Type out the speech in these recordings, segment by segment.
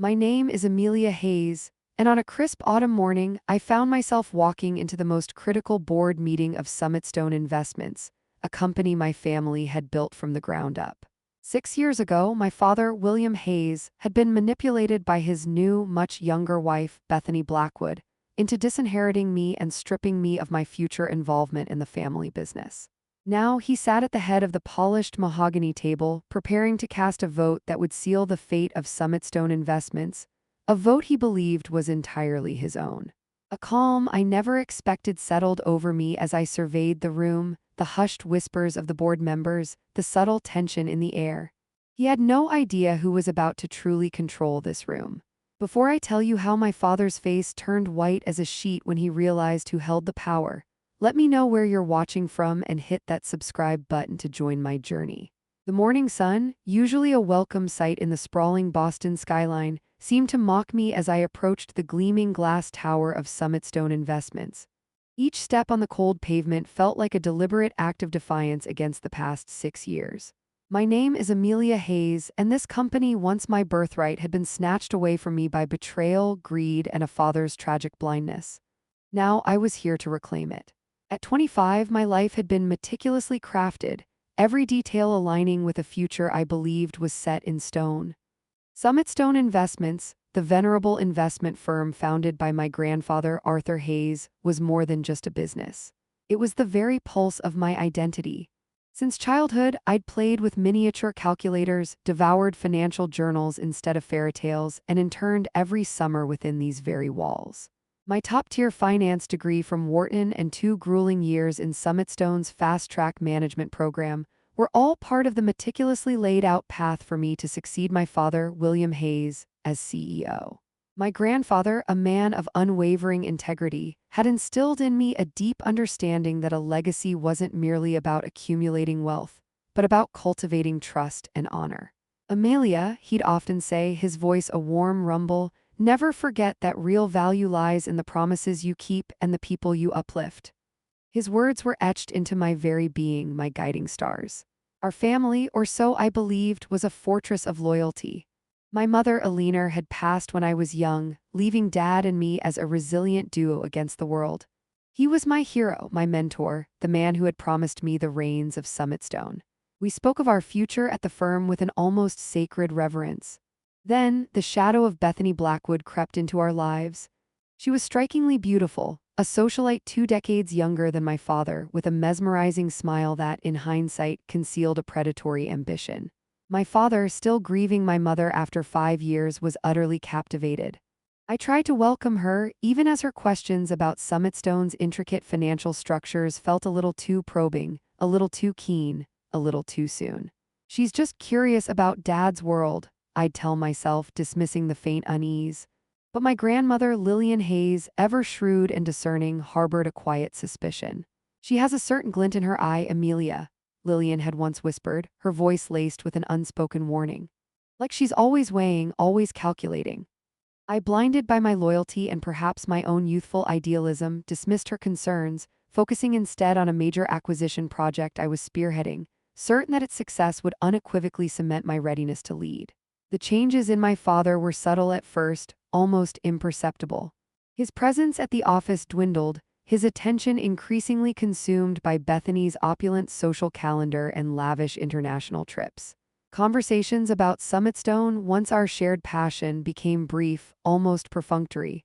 My name is Amelia Hayes, and on a crisp autumn morning, I found myself walking into the most critical board meeting of Summitstone Investments, a company my family had built from the ground up. 6 years ago, my father, William Hayes, had been manipulated by his new, much younger wife, Bethany Blackwood, into disinheriting me and stripping me of my future involvement in the family business. Now he sat at the head of the polished mahogany table, preparing to cast a vote that would seal the fate of Summitstone Investments, a vote he believed was entirely his own. A calm I never expected settled over me as I surveyed the room, the hushed whispers of the board members, the subtle tension in the air. He had no idea who was about to truly control this room. Before I tell you how my father's face turned white as a sheet when he realized who held the power, let me know where you're watching from and hit that subscribe button to join my journey. The morning sun, usually a welcome sight in the sprawling Boston skyline, seemed to mock me as I approached the gleaming glass tower of Summitstone Investments. Each step on the cold pavement felt like a deliberate act of defiance against the past 6 years. My name is Amelia Hayes, and this company, once my birthright, had been snatched away from me by betrayal, greed, and a father's tragic blindness. Now I was here to reclaim it. At 25, my life had been meticulously crafted, every detail aligning with a future I believed was set in stone. Summitstone Investments, the venerable investment firm founded by my grandfather Arthur Hayes, was more than just a business. It was the very pulse of my identity. Since childhood, I'd played with miniature calculators, devoured financial journals instead of fairy tales, and interned every summer within these very walls. My top-tier finance degree from Wharton and 2 grueling years in Summitstone's fast-track management program were all part of the meticulously laid-out path for me to succeed my father, William Hayes, as CEO. My grandfather, a man of unwavering integrity, had instilled in me a deep understanding that a legacy wasn't merely about accumulating wealth, but about cultivating trust and honor. Amelia, he'd often say, his voice a warm rumble, never forget that real value lies in the promises you keep and the people you uplift. His words were etched into my very being, my guiding stars. Our family, or so I believed, was a fortress of loyalty. My mother, Eleanor, had passed when I was young, leaving Dad and me as a resilient duo against the world. He was my hero, my mentor, the man who had promised me the reins of Summitstone. We spoke of our future at the firm with an almost sacred reverence. Then, the shadow of Bethany Blackwood crept into our lives. She was strikingly beautiful, a socialite 2 decades younger than my father, with a mesmerizing smile that, in hindsight, concealed a predatory ambition. My father, still grieving my mother after 5 years, was utterly captivated. I tried to welcome her, even as her questions about Summitstone's intricate financial structures felt a little too probing, a little too keen, a little too soon. She's just curious about Dad's world, I'd tell myself, dismissing the faint unease. But my grandmother, Lillian Hayes, ever shrewd and discerning, harbored a quiet suspicion. She has a certain glint in her eye, Amelia, Lillian had once whispered, her voice laced with an unspoken warning. Like she's always weighing, always calculating. I, blinded by my loyalty and perhaps my own youthful idealism, dismissed her concerns, focusing instead on a major acquisition project I was spearheading, certain that its success would unequivocally cement my readiness to lead. The changes in my father were subtle at first, almost imperceptible. His presence at the office dwindled, his attention increasingly consumed by Bethany's opulent social calendar and lavish international trips. Conversations about Summitstone, once our shared passion, became brief, almost perfunctory.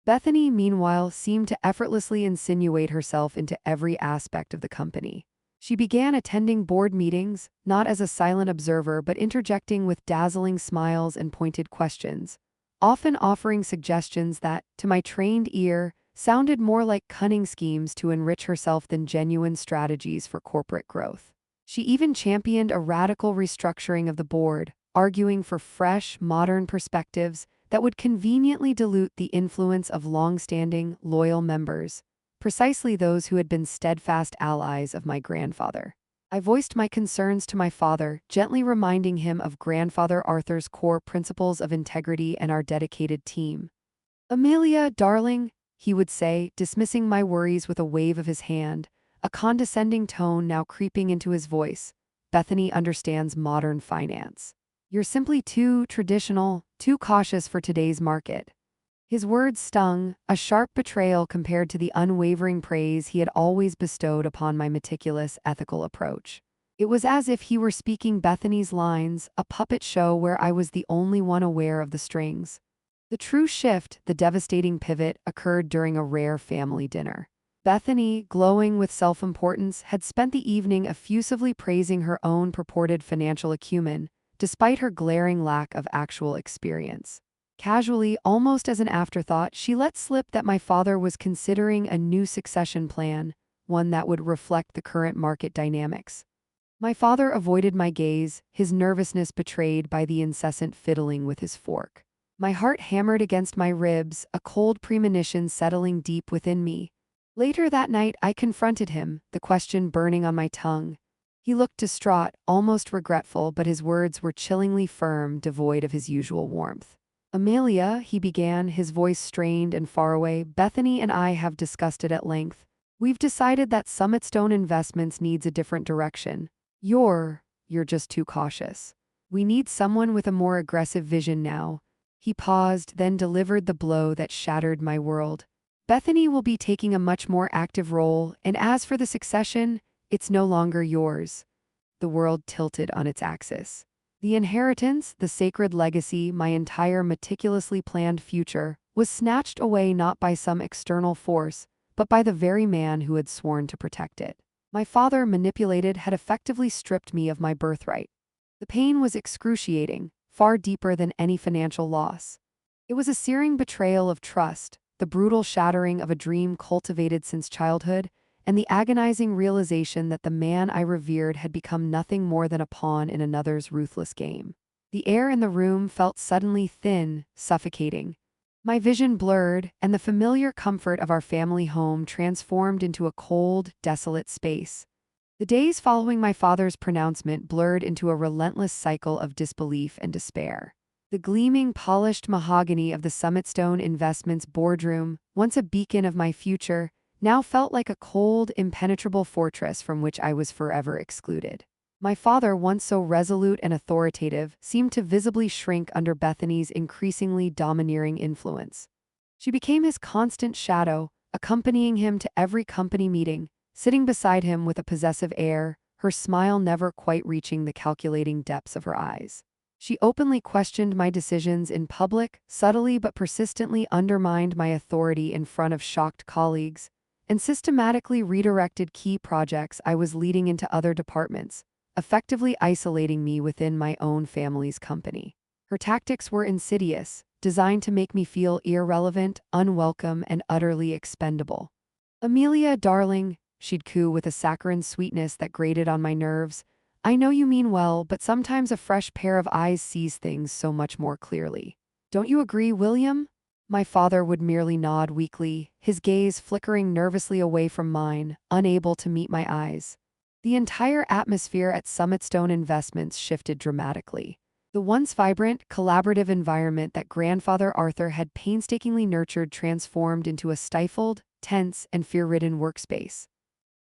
Bethany, meanwhile, seemed to effortlessly insinuate herself into every aspect of the company. She began attending board meetings, not as a silent observer but interjecting with dazzling smiles and pointed questions, often offering suggestions that, to my trained ear, sounded more like cunning schemes to enrich herself than genuine strategies for corporate growth. She even championed a radical restructuring of the board, arguing for fresh, modern perspectives that would conveniently dilute the influence of long-standing, loyal members, precisely those who had been steadfast allies of my grandfather. I voiced my concerns to my father, gently reminding him of grandfather Arthur's core principles of integrity and our dedicated team. "Amelia, darling," he would say, dismissing my worries with a wave of his hand, a condescending tone now creeping into his voice, "Bethany understands modern finance. You're simply too traditional, too cautious for today's market. His words stung, a sharp betrayal compared to the unwavering praise he had always bestowed upon my meticulous, ethical approach. It was as if he were speaking Bethany's lines, a puppet show where I was the only one aware of the strings. The true shift, the devastating pivot, occurred during a rare family dinner. Bethany, glowing with self-importance, had spent the evening effusively praising her own purported financial acumen, despite her glaring lack of actual experience. Casually, almost as an afterthought, she let slip that my father was considering a new succession plan, one that would reflect the current market dynamics. My father avoided my gaze, his nervousness betrayed by the incessant fiddling with his fork. My heart hammered against my ribs, a cold premonition settling deep within me. Later that night, I confronted him, the question burning on my tongue. He looked distraught, almost regretful, but his words were chillingly firm, devoid of his usual warmth. "Amelia," he began, his voice strained and far away, "Bethany and I have discussed it at length. We've decided that Summitstone Investments needs a different direction. You're just too cautious. We need someone with a more aggressive vision now." He paused, then delivered the blow that shattered my world. "Bethany will be taking a much more active role, and as for the succession, it's no longer yours." The world tilted on its axis. The inheritance, the sacred legacy, my entire meticulously planned future, was snatched away not by some external force, but by the very man who had sworn to protect it. My father, manipulated, had effectively stripped me of my birthright. The pain was excruciating, far deeper than any financial loss. It was a searing betrayal of trust, the brutal shattering of a dream cultivated since childhood, and the agonizing realization that the man I revered had become nothing more than a pawn in another's ruthless game. The air in the room felt suddenly thin, suffocating. My vision blurred, and the familiar comfort of our family home transformed into a cold, desolate space. The days following my father's pronouncement blurred into a relentless cycle of disbelief and despair. The gleaming, polished mahogany of the Summitstone Investments boardroom, once a beacon of my future, now felt like a cold, impenetrable fortress from which I was forever excluded. My father, once so resolute and authoritative, seemed to visibly shrink under Bethany's increasingly domineering influence. She became his constant shadow, accompanying him to every company meeting, sitting beside him with a possessive air, her smile never quite reaching the calculating depths of her eyes. She openly questioned my decisions in public, subtly but persistently undermined my authority in front of shocked colleagues, and systematically redirected key projects I was leading into other departments, effectively isolating me within my own family's company. Her tactics were insidious, designed to make me feel irrelevant, unwelcome, and utterly expendable. "Amelia, darling," she'd coo with a saccharine sweetness that grated on my nerves, "I know you mean well, but sometimes a fresh pair of eyes sees things so much more clearly. Don't you agree, William?" My father would merely nod weakly, his gaze flickering nervously away from mine, unable to meet my eyes. The entire atmosphere at Summitstone Investments shifted dramatically. The once vibrant, collaborative environment that grandfather Arthur had painstakingly nurtured transformed into a stifled, tense, and fear-ridden workspace.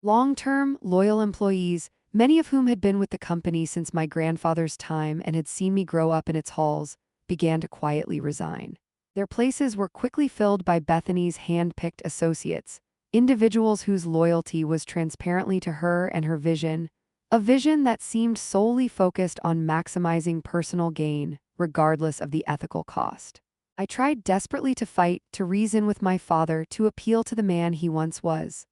Long-term, loyal employees, many of whom had been with the company since my grandfather's time and had seen me grow up in its halls, began to quietly resign. Their places were quickly filled by Bethany's hand-picked associates, individuals whose loyalty was transparently to her and her vision, a vision that seemed solely focused on maximizing personal gain, regardless of the ethical cost. I tried desperately to fight, to reason with my father, to appeal to the man he once was.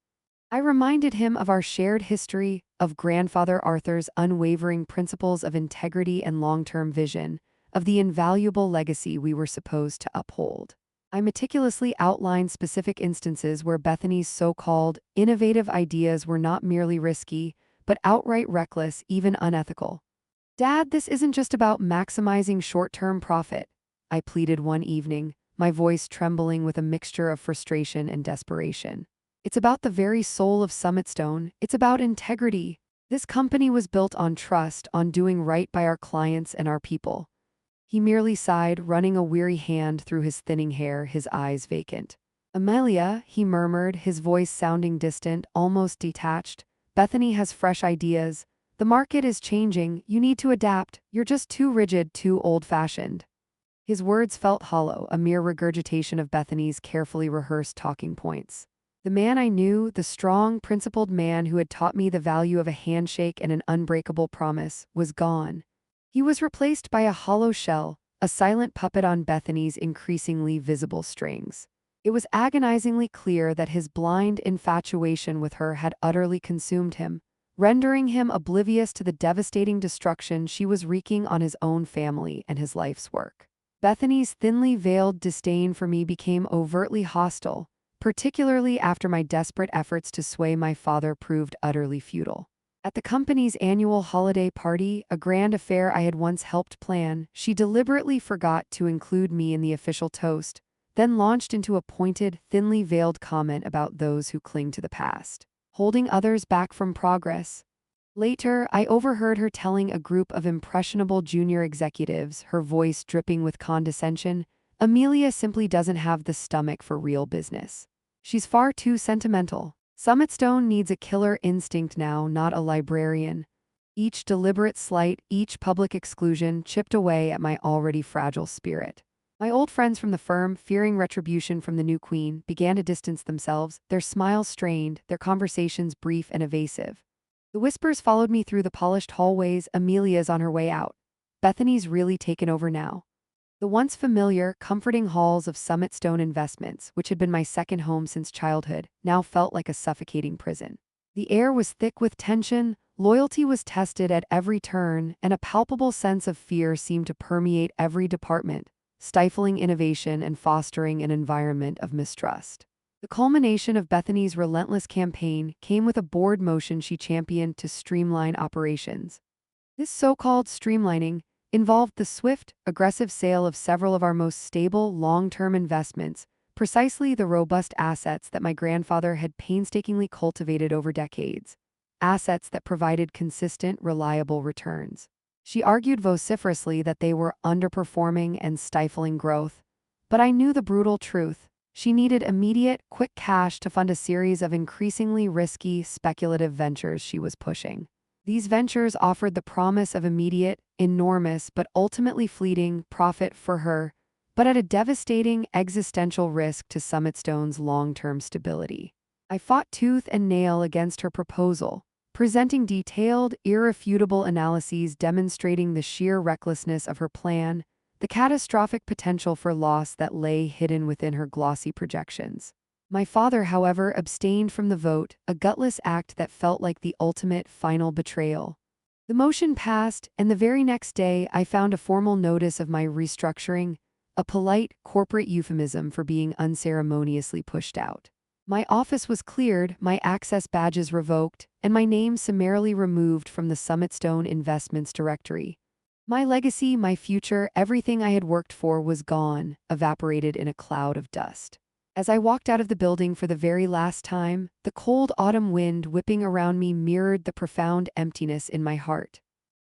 I reminded him of our shared history, of grandfather Arthur's unwavering principles of integrity and long-term vision, of the invaluable legacy we were supposed to uphold. I meticulously outlined specific instances where Bethany's so-called innovative ideas were not merely risky, but outright reckless, even unethical. "Dad, this isn't just about maximizing short-term profit," I pleaded one evening, my voice trembling with a mixture of frustration and desperation. "It's about the very soul of Summitstone. It's about integrity. This company was built on trust, on doing right by our clients and our people." He merely sighed, running a weary hand through his thinning hair, his eyes vacant. "Amelia," he murmured, his voice sounding distant, almost detached, "Bethany has fresh ideas, The market is changing, you need to adapt, you're just too rigid, too old-fashioned. His words felt hollow, a mere regurgitation of Bethany's carefully rehearsed talking points. The man I knew, the strong, principled man who had taught me the value of a handshake and an unbreakable promise, was gone. He was replaced by a hollow shell, a silent puppet on Bethany's increasingly visible strings. It was agonizingly clear that his blind infatuation with her had utterly consumed him, rendering him oblivious to the devastating destruction she was wreaking on his own family and his life's work. Bethany's thinly veiled disdain for me became overtly hostile, particularly after my desperate efforts to sway my father proved utterly futile. At the company's annual holiday party, a grand affair I had once helped plan, she deliberately forgot to include me in the official toast, then launched into a pointed, thinly veiled comment about those who cling to the past, holding others back from progress. Later, I overheard her telling a group of impressionable junior executives, her voice dripping with condescension, "Amelia simply doesn't have the stomach for real business. She's far too sentimental. Summitstone needs a killer instinct now, not a librarian." Each deliberate slight, each public exclusion chipped away at my already fragile spirit. My old friends from the firm, fearing retribution from the new queen, began to distance themselves, their smiles strained, their conversations brief and evasive. The whispers followed me through the polished hallways. "Amelia's on her way out. Bethany's really taken over now." The once familiar, comforting halls of Summitstone Investments, which had been my second home since childhood, now felt like a suffocating prison. The air was thick with tension, loyalty was tested at every turn, and a palpable sense of fear seemed to permeate every department, stifling innovation and fostering an environment of mistrust. The culmination of Bethany's relentless campaign came with a board motion she championed to streamline operations. This so-called streamlining involved the swift, aggressive sale of several of our most stable, long-term investments, precisely the robust assets that my grandfather had painstakingly cultivated over decades, assets that provided consistent, reliable returns. She argued vociferously that they were underperforming and stifling growth, but I knew the brutal truth. She needed immediate, quick cash to fund a series of increasingly risky, speculative ventures she was pushing. These ventures offered the promise of immediate, enormous, but ultimately fleeting profit for her, but at a devastating existential risk to Summitstone's long-term stability. I fought tooth and nail against her proposal, presenting detailed, irrefutable analyses demonstrating the sheer recklessness of her plan, the catastrophic potential for loss that lay hidden within her glossy projections. My father, however, abstained from the vote, a gutless act that felt like the ultimate, final betrayal. The motion passed, and the very next day I found a formal notice of my restructuring, a polite, corporate euphemism for being unceremoniously pushed out. My office was cleared, my access badges revoked, and my name summarily removed from the Summitstone Investments directory. My legacy, my future, everything I had worked for was gone, evaporated in a cloud of dust. As I walked out of the building for the very last time, the cold autumn wind whipping around me mirrored the profound emptiness in my heart.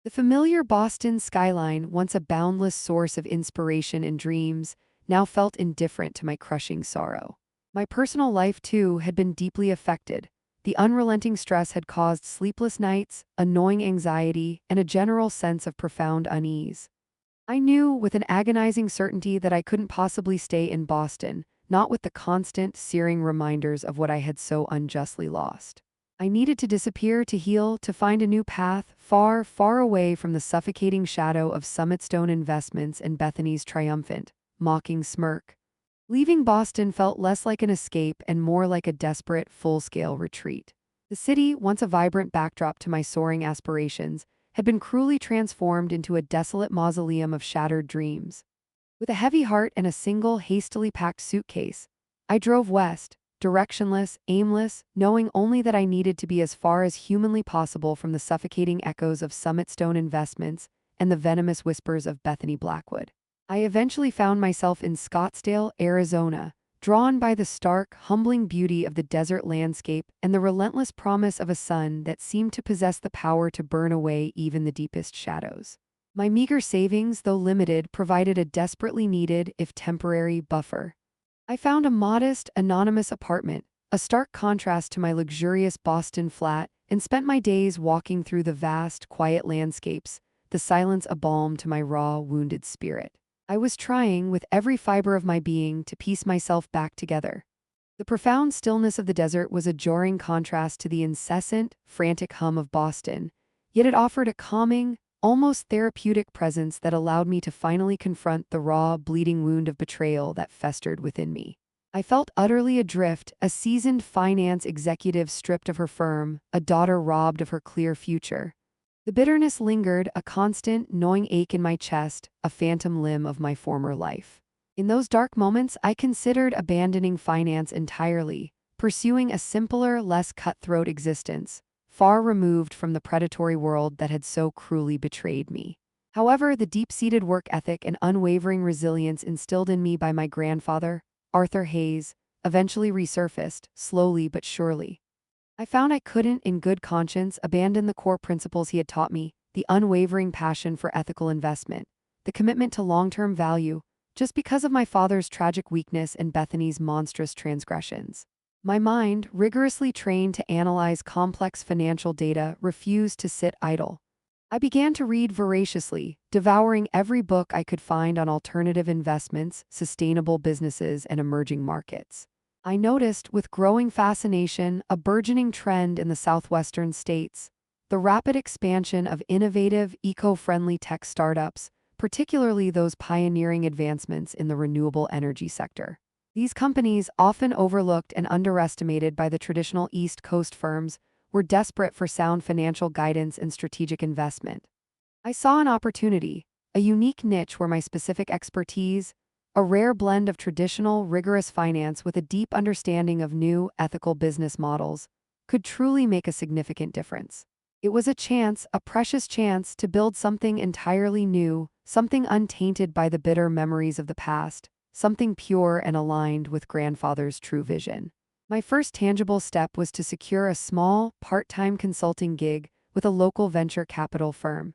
The familiar Boston skyline, once a boundless source of inspiration and dreams, now felt indifferent to my crushing sorrow. My personal life, too, had been deeply affected. The unrelenting stress had caused sleepless nights, annoying anxiety, and a general sense of profound unease. I knew with an agonizing certainty that I couldn't possibly stay in Boston, not with the constant, searing reminders of what I had so unjustly lost. I needed to disappear, to heal, to find a new path, far, far away from the suffocating shadow of Summitstone Investments and Bethany's triumphant, mocking smirk. Leaving Boston felt less like an escape and more like a desperate, full-scale retreat. The city, once a vibrant backdrop to my soaring aspirations, had been cruelly transformed into a desolate mausoleum of shattered dreams. With a heavy heart and a single, hastily packed suitcase, I drove west, directionless, aimless, knowing only that I needed to be as far as humanly possible from the suffocating echoes of Summitstone Investments and the venomous whispers of Bethany Blackwood. I eventually found myself in Scottsdale, Arizona, drawn by the stark, humbling beauty of the desert landscape and the relentless promise of a sun that seemed to possess the power to burn away even the deepest shadows. My meager savings, though limited, provided a desperately needed, if temporary, buffer. I found a modest, anonymous apartment, a stark contrast to my luxurious Boston flat, and spent my days walking through the vast, quiet landscapes, the silence a balm to my raw, wounded spirit. I was trying, with every fiber of my being, to piece myself back together. The profound stillness of the desert was a jarring contrast to the incessant, frantic hum of Boston, yet it offered a calming, almost therapeutic presence that allowed me to finally confront the raw, bleeding wound of betrayal that festered within me. I felt utterly adrift, a seasoned finance executive stripped of her firm, a daughter robbed of her clear future. The bitterness lingered, a constant, gnawing ache in my chest, a phantom limb of my former life. In those dark moments, I considered abandoning finance entirely, pursuing a simpler, less cutthroat existence, far removed from the predatory world that had so cruelly betrayed me. However, the deep-seated work ethic and unwavering resilience instilled in me by my grandfather, Arthur Hayes, eventually resurfaced, slowly but surely. I found I couldn't, in good conscience, abandon the core principles he had taught me, the unwavering passion for ethical investment, the commitment to long-term value, just because of my father's tragic weakness and Bethany's monstrous transgressions. My mind, rigorously trained to analyze complex financial data, refused to sit idle. I began to read voraciously, devouring every book I could find on alternative investments, sustainable businesses, and emerging markets. I noticed, with growing fascination, a burgeoning trend in the southwestern states: the rapid expansion of innovative, eco-friendly tech startups, particularly those pioneering advancements in the renewable energy sector. These companies, often overlooked and underestimated by the traditional East Coast firms, were desperate for sound financial guidance and strategic investment. I saw an opportunity, a unique niche where my specific expertise, a rare blend of traditional, rigorous finance with a deep understanding of new, ethical business models, could truly make a significant difference. It was a chance, a precious chance, to build something entirely new, something untainted by the bitter memories of the past, something pure and aligned with grandfather's true vision. My first tangible step was to secure a small, part-time consulting gig with a local venture capital firm.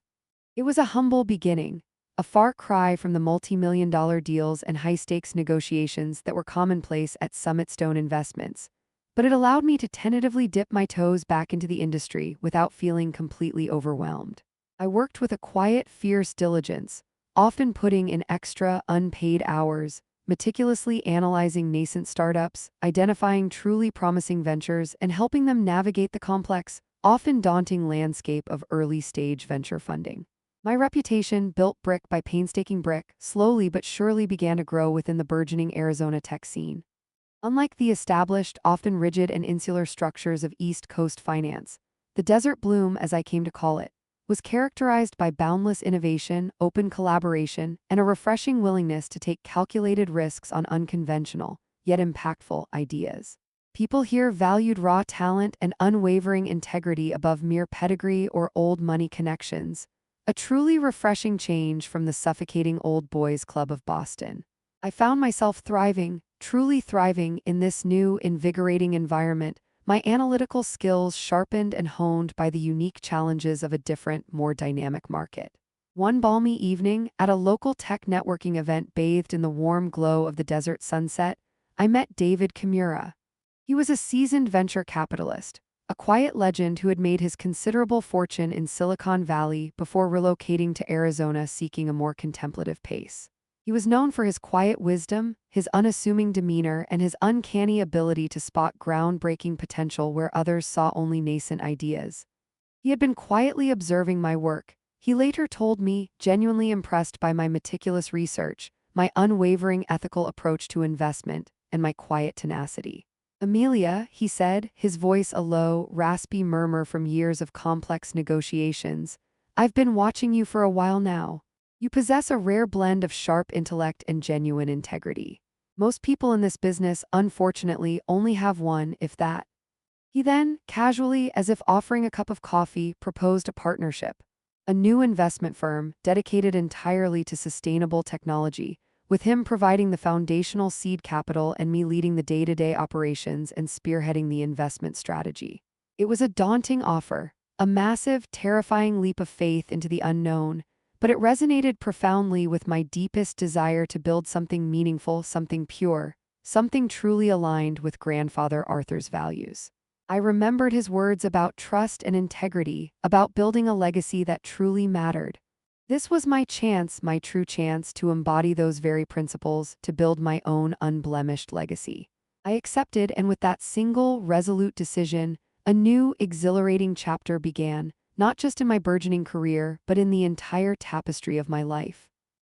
It was a humble beginning, a far cry from the multi-million-dollar deals and high-stakes negotiations that were commonplace at Summitstone Investments, but it allowed me to tentatively dip my toes back into the industry without feeling completely overwhelmed. I worked with a quiet, fierce diligence, often putting in extra, unpaid hours, meticulously analyzing nascent startups, identifying truly promising ventures, and helping them navigate the complex, often daunting landscape of early-stage venture funding. My reputation, built brick by painstaking brick, slowly but surely began to grow within the burgeoning Arizona tech scene. Unlike the established, often rigid and insular structures of East Coast finance, the Desert Bloom, as I came to call it, was characterized by boundless innovation, open collaboration, and a refreshing willingness to take calculated risks on unconventional, yet impactful, ideas. People here valued raw talent and unwavering integrity above mere pedigree or old money connections, a truly refreshing change from the suffocating old boys club of Boston. I found myself thriving, truly thriving, in this new, invigorating environment, my analytical skills sharpened and honed by the unique challenges of a different, more dynamic market. One balmy evening, at a local tech networking event bathed in the warm glow of the desert sunset, I met David Kimura. He was a seasoned venture capitalist, a quiet legend who had made his considerable fortune in Silicon Valley before relocating to Arizona seeking a more contemplative pace. He was known for his quiet wisdom, his unassuming demeanor, and his uncanny ability to spot groundbreaking potential where others saw only nascent ideas. He had been quietly observing my work, he later told me, genuinely impressed by my meticulous research, my unwavering ethical approach to investment, and my quiet tenacity. "Amelia," he said, his voice a low, raspy murmur from years of complex negotiations, "I've been watching you for a while now. You possess a rare blend of sharp intellect and genuine integrity. Most people in this business, unfortunately, only have one, if that." He then, casually, as if offering a cup of coffee, proposed a partnership. A new investment firm, dedicated entirely to sustainable technology, with him providing the foundational seed capital and me leading the day-to-day operations and spearheading the investment strategy. It was a daunting offer, a massive, terrifying leap of faith into the unknown, but it resonated profoundly with my deepest desire to build something meaningful, something pure, something truly aligned with grandfather Arthur's values. I remembered his words about trust and integrity, about building a legacy that truly mattered. This was my chance, my true chance, to embody those very principles, to build my own unblemished legacy. I accepted, and with that single, resolute decision, a new, exhilarating chapter began, not just in my burgeoning career, but in the entire tapestry of my life.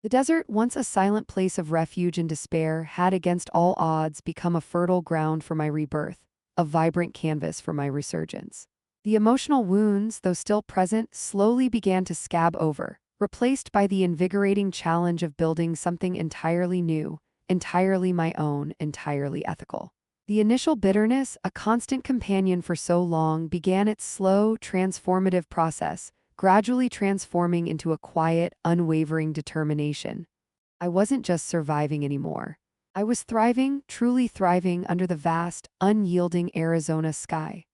The desert, once a silent place of refuge and despair, had against all odds become a fertile ground for my rebirth, a vibrant canvas for my resurgence. The emotional wounds, though still present, slowly began to scab over, replaced by the invigorating challenge of building something entirely new, entirely my own, entirely ethical. The initial bitterness, a constant companion for so long, began its slow, transformative process, gradually transforming into a quiet, unwavering determination. I wasn't just surviving anymore. I was thriving, truly thriving under the vast, unyielding Arizona sky.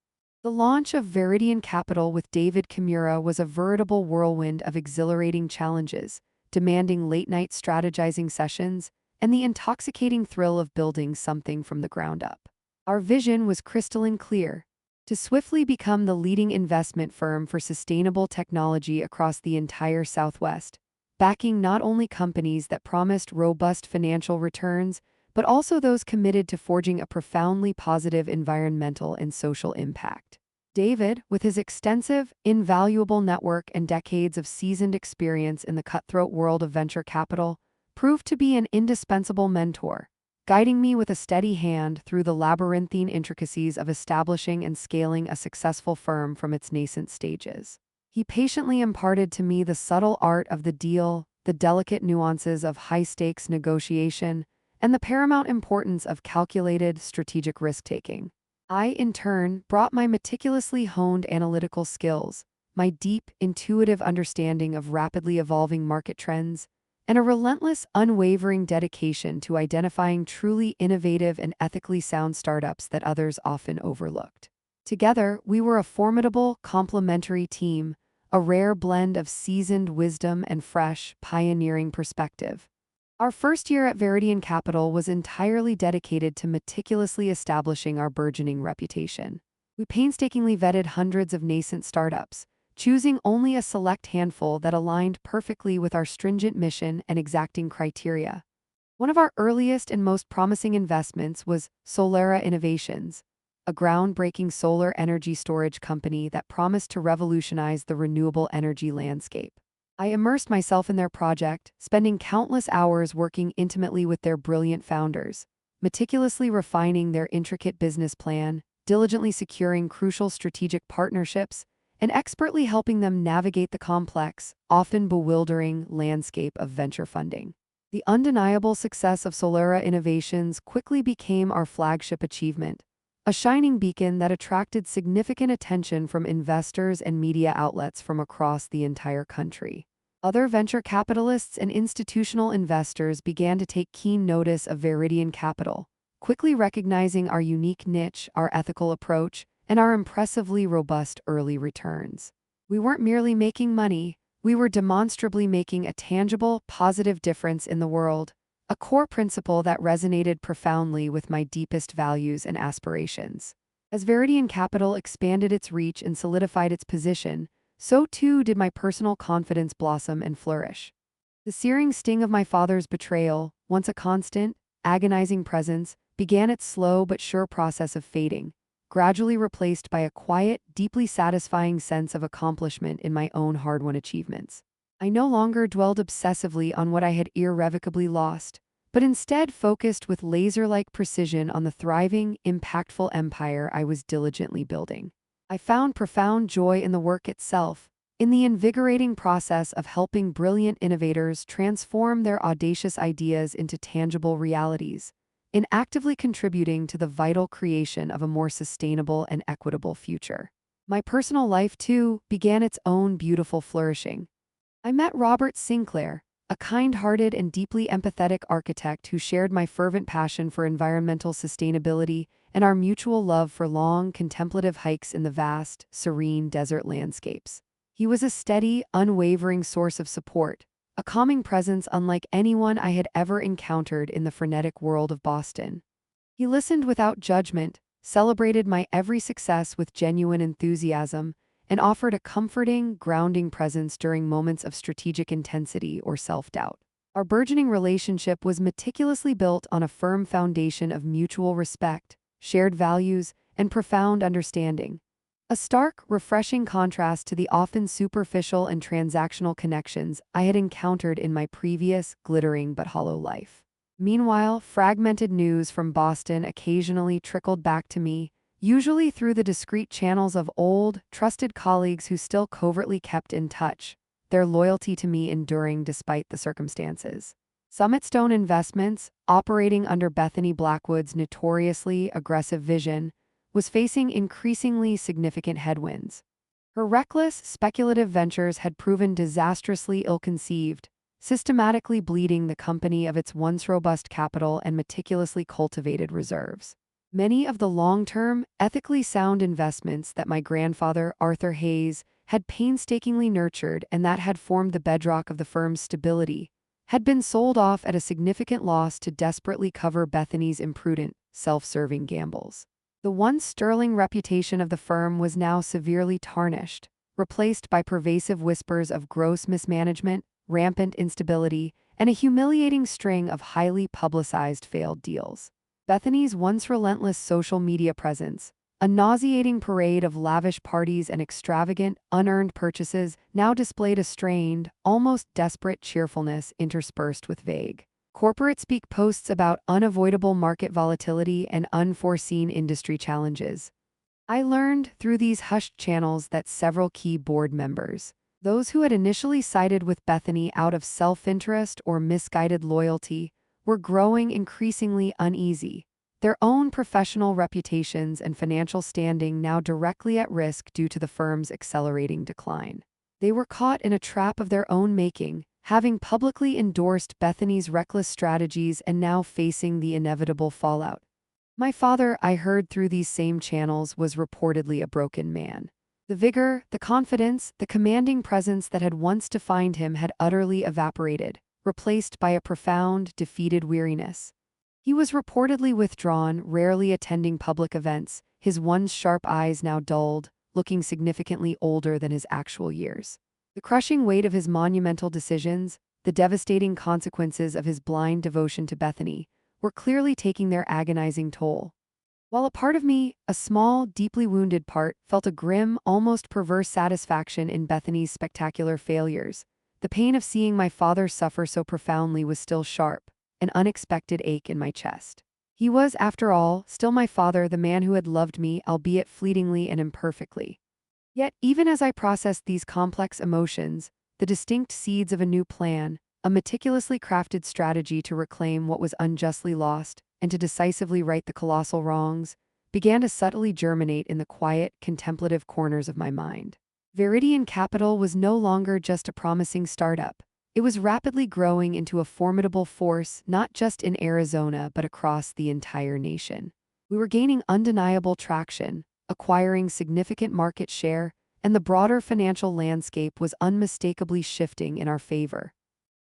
The launch of Veridian Capital with David Kimura was a veritable whirlwind of exhilarating challenges, demanding late-night strategizing sessions, and the intoxicating thrill of building something from the ground up. Our vision was crystalline clear: to swiftly become the leading investment firm for sustainable technology across the entire Southwest, backing not only companies that promised robust financial returns, but also those committed to forging a profoundly positive environmental and social impact. David, with his extensive, invaluable network and decades of seasoned experience in the cutthroat world of venture capital, proved to be an indispensable mentor, guiding me with a steady hand through the labyrinthine intricacies of establishing and scaling a successful firm from its nascent stages. He patiently imparted to me the subtle art of the deal, the delicate nuances of high-stakes negotiation, and the paramount importance of calculated, strategic risk-taking. I, in turn, brought my meticulously honed analytical skills, my deep, intuitive understanding of rapidly evolving market trends, and a relentless, unwavering dedication to identifying truly innovative and ethically sound startups that others often overlooked. Together, we were a formidable, complementary team, a rare blend of seasoned wisdom and fresh, pioneering perspective. Our first year at Veridian Capital was entirely dedicated to meticulously establishing our burgeoning reputation. We painstakingly vetted hundreds of nascent startups, choosing only a select handful that aligned perfectly with our stringent mission and exacting criteria. One of our earliest and most promising investments was Solera Innovations, a groundbreaking solar energy storage company that promised to revolutionize the renewable energy landscape. I immersed myself in their project, spending countless hours working intimately with their brilliant founders, meticulously refining their intricate business plan, diligently securing crucial strategic partnerships, and expertly helping them navigate the complex, often bewildering landscape of venture funding. The undeniable success of Solera Innovations quickly became our flagship achievement, a shining beacon that attracted significant attention from investors and media outlets from across the entire country. Other venture capitalists and institutional investors began to take keen notice of Veridian Capital, quickly recognizing our unique niche, our ethical approach, and our impressively robust early returns. We weren't merely making money, we were demonstrably making a tangible, positive difference in the world, a core principle that resonated profoundly with my deepest values and aspirations. As Veridian Capital expanded its reach and solidified its position, so too did my personal confidence blossom and flourish. The searing sting of my father's betrayal, once a constant, agonizing presence, began its slow but sure process of fading, gradually replaced by a quiet, deeply satisfying sense of accomplishment in my own hard-won achievements. I no longer dwelled obsessively on what I had irrevocably lost, but instead focused with laser-like precision on the thriving, impactful empire I was diligently building. I found profound joy in the work itself, in the invigorating process of helping brilliant innovators transform their audacious ideas into tangible realities, in actively contributing to the vital creation of a more sustainable and equitable future. My personal life, too, began its own beautiful flourishing. I met Robert Sinclair, a kind-hearted and deeply empathetic architect who shared my fervent passion for environmental sustainability and our mutual love for long, contemplative hikes in the vast, serene desert landscapes. He was a steady, unwavering source of support, a calming presence unlike anyone I had ever encountered in the frenetic world of Boston. He listened without judgment, celebrated my every success with genuine enthusiasm, and offered a comforting, grounding presence during moments of strategic intensity or self-doubt. Our burgeoning relationship was meticulously built on a firm foundation of mutual respect, shared values, and profound understanding. A stark, refreshing contrast to the often superficial and transactional connections I had encountered in my previous, glittering but hollow life. Meanwhile, fragmented news from Boston occasionally trickled back to me, usually through the discreet channels of old, trusted colleagues who still covertly kept in touch, their loyalty to me enduring despite the circumstances. Summitstone Investments, operating under Bethany Blackwood's notoriously aggressive vision, was facing increasingly significant headwinds. Her reckless, speculative ventures had proven disastrously ill-conceived, systematically bleeding the company of its once robust capital and meticulously cultivated reserves. Many of the long-term, ethically sound investments that my grandfather, Arthur Hayes, had painstakingly nurtured and that had formed the bedrock of the firm's stability, had been sold off at a significant loss to desperately cover Bethany's imprudent, self-serving gambles. The once sterling reputation of the firm was now severely tarnished, replaced by pervasive whispers of gross mismanagement, rampant instability, and a humiliating string of highly publicized failed deals. Bethany's once relentless social media presence, a nauseating parade of lavish parties and extravagant, unearned purchases, now displayed a strained, almost desperate cheerfulness interspersed with vague, corporate-speak posts about unavoidable market volatility and unforeseen industry challenges. I learned through these hushed channels that several key board members, those who had initially sided with Bethany out of self-interest or misguided loyalty, were growing increasingly uneasy, their own professional reputations and financial standing now directly at risk due to the firm's accelerating decline. They were caught in a trap of their own making, having publicly endorsed Bethany's reckless strategies and now facing the inevitable fallout. My father, I heard through these same channels, was reportedly a broken man. The vigor, the confidence, the commanding presence that had once defined him had utterly evaporated, replaced by a profound, defeated weariness. He was reportedly withdrawn, rarely attending public events, his once sharp eyes now dulled, looking significantly older than his actual years. The crushing weight of his monumental decisions, the devastating consequences of his blind devotion to Bethany, were clearly taking their agonizing toll. While a part of me, a small, deeply wounded part, felt a grim, almost perverse satisfaction in Bethany's spectacular failures, the pain of seeing my father suffer so profoundly was still sharp, an unexpected ache in my chest. He was, after all, still my father, the man who had loved me, albeit fleetingly and imperfectly. Yet, even as I processed these complex emotions, the distinct seeds of a new plan, a meticulously crafted strategy to reclaim what was unjustly lost and to decisively right the colossal wrongs, began to subtly germinate in the quiet, contemplative corners of my mind. Veridian Capital was no longer just a promising startup. It was rapidly growing into a formidable force not just in Arizona but across the entire nation. We were gaining undeniable traction, acquiring significant market share, and the broader financial landscape was unmistakably shifting in our favor.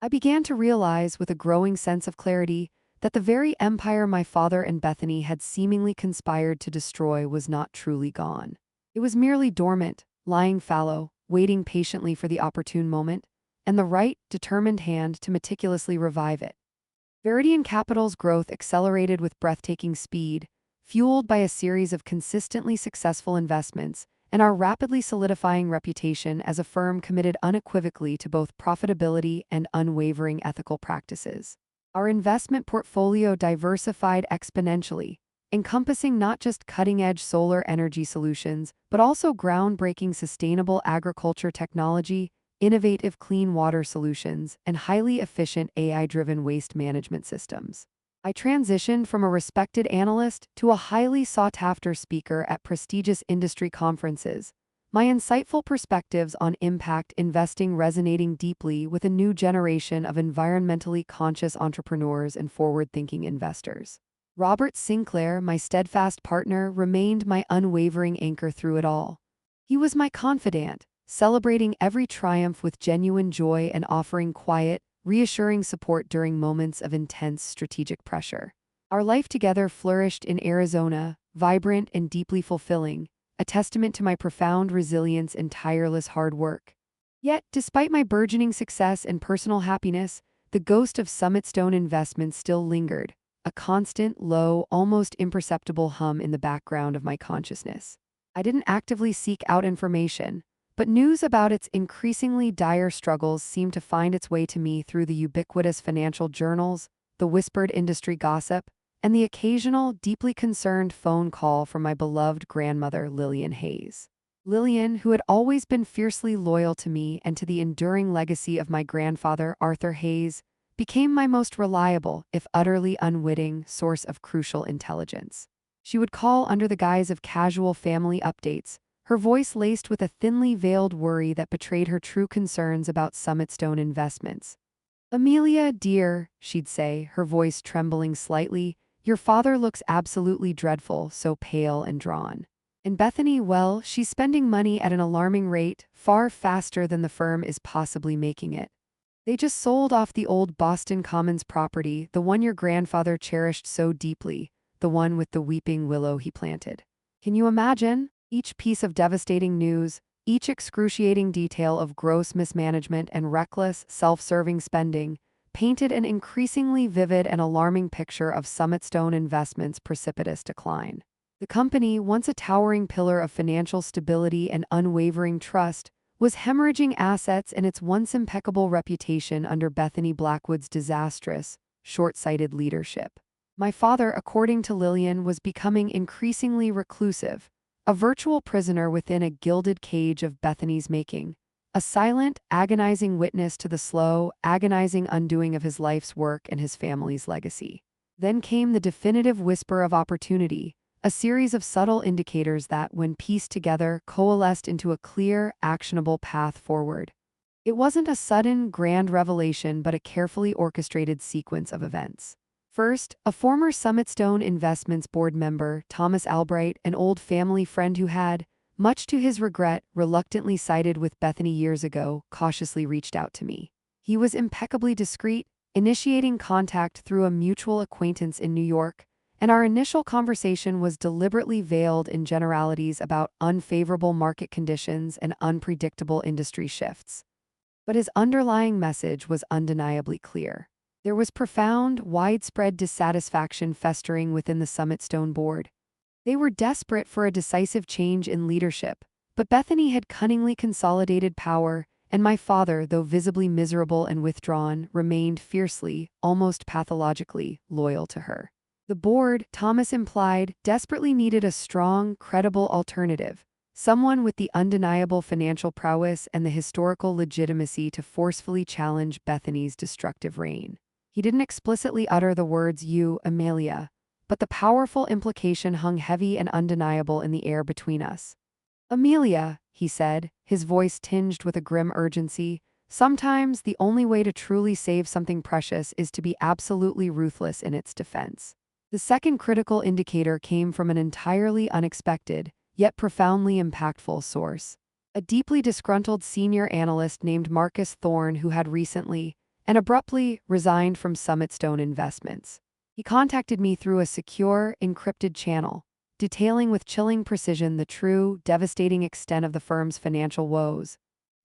I began to realize with a growing sense of clarity that the very empire my father and Bethany had seemingly conspired to destroy was not truly gone. It was merely dormant, lying fallow, waiting patiently for the opportune moment, and the right, determined hand to meticulously revive it. Veridian Capital's growth accelerated with breathtaking speed, fueled by a series of consistently successful investments and our rapidly solidifying reputation as a firm committed unequivocally to both profitability and unwavering ethical practices. Our investment portfolio diversified exponentially, encompassing not just cutting-edge solar energy solutions, but also groundbreaking sustainable agriculture technology, innovative clean water solutions, and highly efficient AI-driven waste management systems. I transitioned from a respected analyst to a highly sought-after speaker at prestigious industry conferences, my insightful perspectives on impact investing resonating deeply with a new generation of environmentally conscious entrepreneurs and forward-thinking investors. Robert Sinclair, my steadfast partner, remained my unwavering anchor through it all. He was my confidant, celebrating every triumph with genuine joy and offering quiet, reassuring support during moments of intense strategic pressure. Our life together flourished in Arizona, vibrant and deeply fulfilling, a testament to my profound resilience and tireless hard work. Yet, despite my burgeoning success and personal happiness, the ghost of Summitstone Investments still lingered, a constant, low, almost imperceptible hum in the background of my consciousness. I didn't actively seek out information, but news about its increasingly dire struggles seemed to find its way to me through the ubiquitous financial journals, the whispered industry gossip, and the occasional, deeply concerned phone call from my beloved grandmother, Lillian Hayes. Lillian, who had always been fiercely loyal to me and to the enduring legacy of my grandfather, Arthur Hayes, became my most reliable, if utterly unwitting, source of crucial intelligence. She would call under the guise of casual family updates, her voice laced with a thinly veiled worry that betrayed her true concerns about Summitstone Investments. "Amelia, dear," she'd say, her voice trembling slightly, "your father looks absolutely dreadful, so pale and drawn. And Bethany, well, she's spending money at an alarming rate, far faster than the firm is possibly making it. They just sold off the old Boston Commons property, the one your grandfather cherished so deeply, the one with the weeping willow he planted. Can you imagine? Each piece of devastating news, each excruciating detail of gross mismanagement and reckless, self-serving spending, painted an increasingly vivid and alarming picture of Summitstone Investments' precipitous decline. The company, once a towering pillar of financial stability and unwavering trust, was hemorrhaging assets and its once impeccable reputation under Bethany Blackwood's disastrous, short-sighted leadership. My father, according to Lillian, was becoming increasingly reclusive, a virtual prisoner within a gilded cage of Bethany's making, a silent, agonizing witness to the slow, agonizing undoing of his life's work and his family's legacy. Then came the definitive whisper of opportunity, a series of subtle indicators that, when pieced together, coalesced into a clear, actionable path forward. It wasn't a sudden, grand revelation, but a carefully orchestrated sequence of events. First, a former Summitstone Investments board member, Thomas Albright, an old family friend who had, much to his regret, reluctantly sided with Bethany years ago, cautiously reached out to me. He was impeccably discreet, initiating contact through a mutual acquaintance in New York, and our initial conversation was deliberately veiled in generalities about unfavorable market conditions and unpredictable industry shifts. But his underlying message was undeniably clear. There was profound, widespread dissatisfaction festering within the Summitstone board. They were desperate for a decisive change in leadership, but Bethany had cunningly consolidated power, and my father, though visibly miserable and withdrawn, remained fiercely, almost pathologically, loyal to her. The board, Thomas implied, desperately needed a strong, credible alternative, someone with the undeniable financial prowess and the historical legitimacy to forcefully challenge Bethany's destructive reign. He didn't explicitly utter the words "you, Amelia," but the powerful implication hung heavy and undeniable in the air between us. "Amelia," he said, his voice tinged with a grim urgency, "sometimes the only way to truly save something precious is to be absolutely ruthless in its defense." The second critical indicator came from an entirely unexpected, yet profoundly impactful source. A deeply disgruntled senior analyst named Marcus Thorne, who had recently, and abruptly, resigned from Summitstone Investments. He contacted me through a secure, encrypted channel, detailing with chilling precision the true, devastating extent of the firm's financial woes.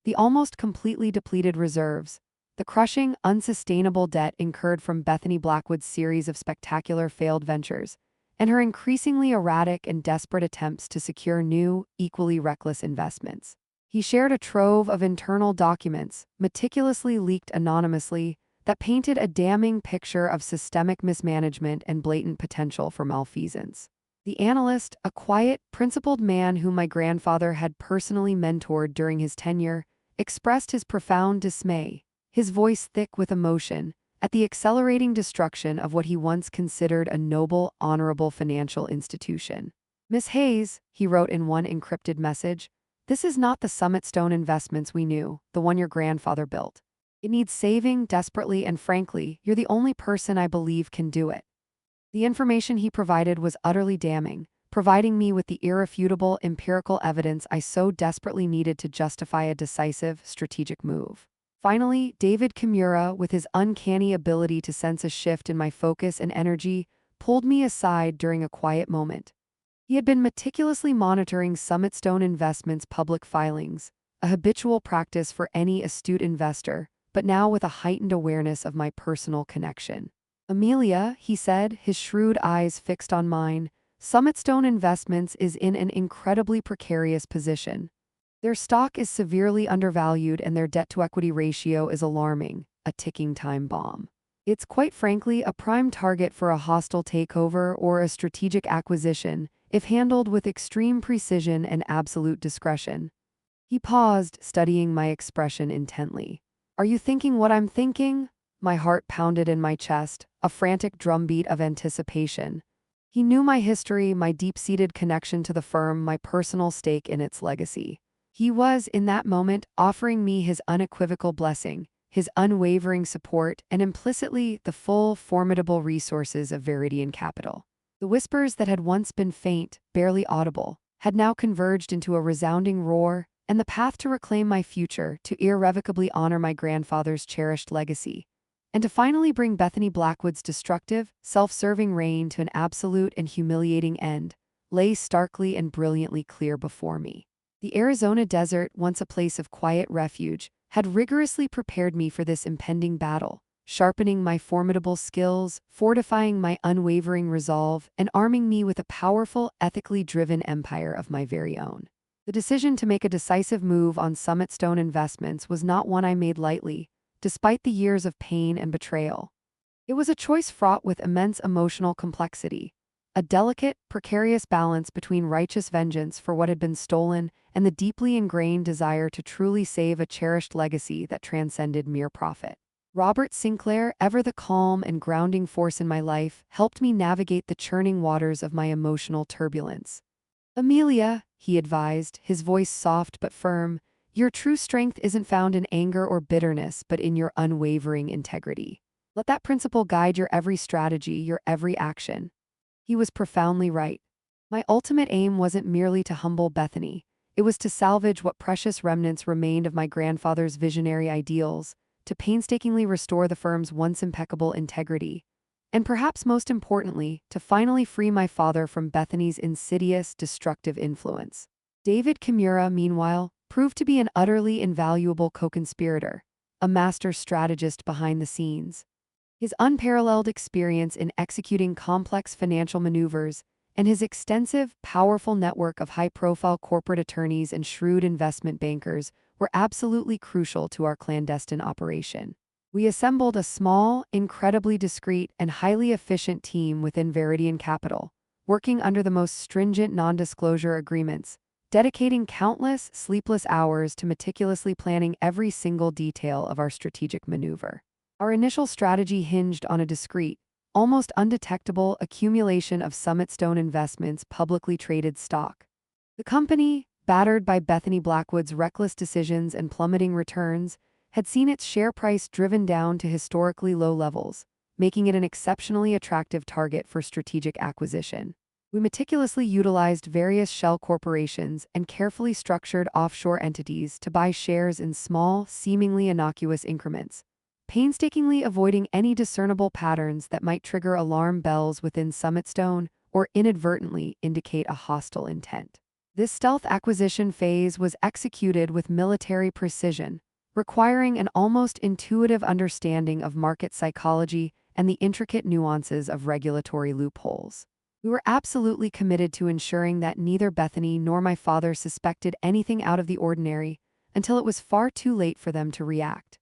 The almost completely depleted reserves, the crushing, unsustainable debt incurred from Bethany Blackwood's series of spectacular failed ventures, and her increasingly erratic and desperate attempts to secure new, equally reckless investments. He shared a trove of internal documents, meticulously leaked anonymously, that painted a damning picture of systemic mismanagement and blatant potential for malfeasance. The analyst, a quiet, principled man whom my grandfather had personally mentored during his tenure, expressed his profound dismay, his voice thick with emotion, at the accelerating destruction of what he once considered a noble, honorable financial institution. "Miss Hayes," he wrote in one encrypted message, "this is not the Summitstone Investments we knew, the one your grandfather built. It needs saving desperately, and frankly, you're the only person I believe can do it." The information he provided was utterly damning, providing me with the irrefutable empirical evidence I so desperately needed to justify a decisive, strategic move. Finally, David Kimura, with his uncanny ability to sense a shift in my focus and energy, pulled me aside during a quiet moment. He had been meticulously monitoring Summitstone Investments' public filings, a habitual practice for any astute investor, but now with a heightened awareness of my personal connection. Amelia, he said, his shrewd eyes fixed on mine, Summitstone Investments is in an incredibly precarious position. Their stock is severely undervalued and their debt-to-equity ratio is alarming, a ticking time bomb. It's quite frankly a prime target for a hostile takeover or a strategic acquisition, if handled with extreme precision and absolute discretion. He paused, studying my expression intently. Are you thinking what I'm thinking? My heart pounded in my chest, a frantic drumbeat of anticipation. He knew my history, my deep-seated connection to the firm, my personal stake in its legacy. He was, in that moment, offering me his unequivocal blessing, his unwavering support, and implicitly the full, formidable resources of Veridian Capital. The whispers that had once been faint, barely audible, had now converged into a resounding roar, and the path to reclaim my future, to irrevocably honor my grandfather's cherished legacy, and to finally bring Bethany Blackwood's destructive, self-serving reign to an absolute and humiliating end, lay starkly and brilliantly clear before me. The Arizona desert, once a place of quiet refuge, had rigorously prepared me for this impending battle, sharpening my formidable skills, fortifying my unwavering resolve, and arming me with a powerful, ethically driven empire of my very own. The decision to make a decisive move on Summitstone Investments was not one I made lightly, despite the years of pain and betrayal. It was a choice fraught with immense emotional complexity, a delicate, precarious balance between righteous vengeance for what had been stolen and the deeply ingrained desire to truly save a cherished legacy that transcended mere profit. Robert Sinclair, ever the calm and grounding force in my life, helped me navigate the churning waters of my emotional turbulence. Amelia, he advised, his voice soft but firm, your true strength isn't found in anger or bitterness, but in your unwavering integrity. Let that principle guide your every strategy, your every action. He was profoundly right. My ultimate aim wasn't merely to humble Bethany. It was to salvage what precious remnants remained of my grandfather's visionary ideals, to painstakingly restore the firm's once impeccable integrity, and perhaps most importantly, to finally free my father from Bethany's insidious, destructive influence. David Kimura, meanwhile, proved to be an utterly invaluable co-conspirator, a master strategist behind the scenes. His unparalleled experience in executing complex financial maneuvers and his extensive, powerful network of high-profile corporate attorneys and shrewd investment bankers were absolutely crucial to our clandestine operation. We assembled a small, incredibly discreet, and highly efficient team within Veridian Capital, working under the most stringent non-disclosure agreements, dedicating countless, sleepless hours to meticulously planning every single detail of our strategic maneuver. Our initial strategy hinged on a discreet, almost undetectable accumulation of Summitstone Investments' publicly traded stock. The company, battered by Bethany Blackwood's reckless decisions and plummeting returns, had seen its share price driven down to historically low levels, making it an exceptionally attractive target for strategic acquisition. We meticulously utilized various shell corporations and carefully structured offshore entities to buy shares in small, seemingly innocuous increments, painstakingly avoiding any discernible patterns that might trigger alarm bells within Summitstone or inadvertently indicate a hostile intent. This stealth acquisition phase was executed with military precision, requiring an almost intuitive understanding of market psychology and the intricate nuances of regulatory loopholes. We were absolutely committed to ensuring that neither Bethany nor my father suspected anything out of the ordinary until it was far too late for them to react.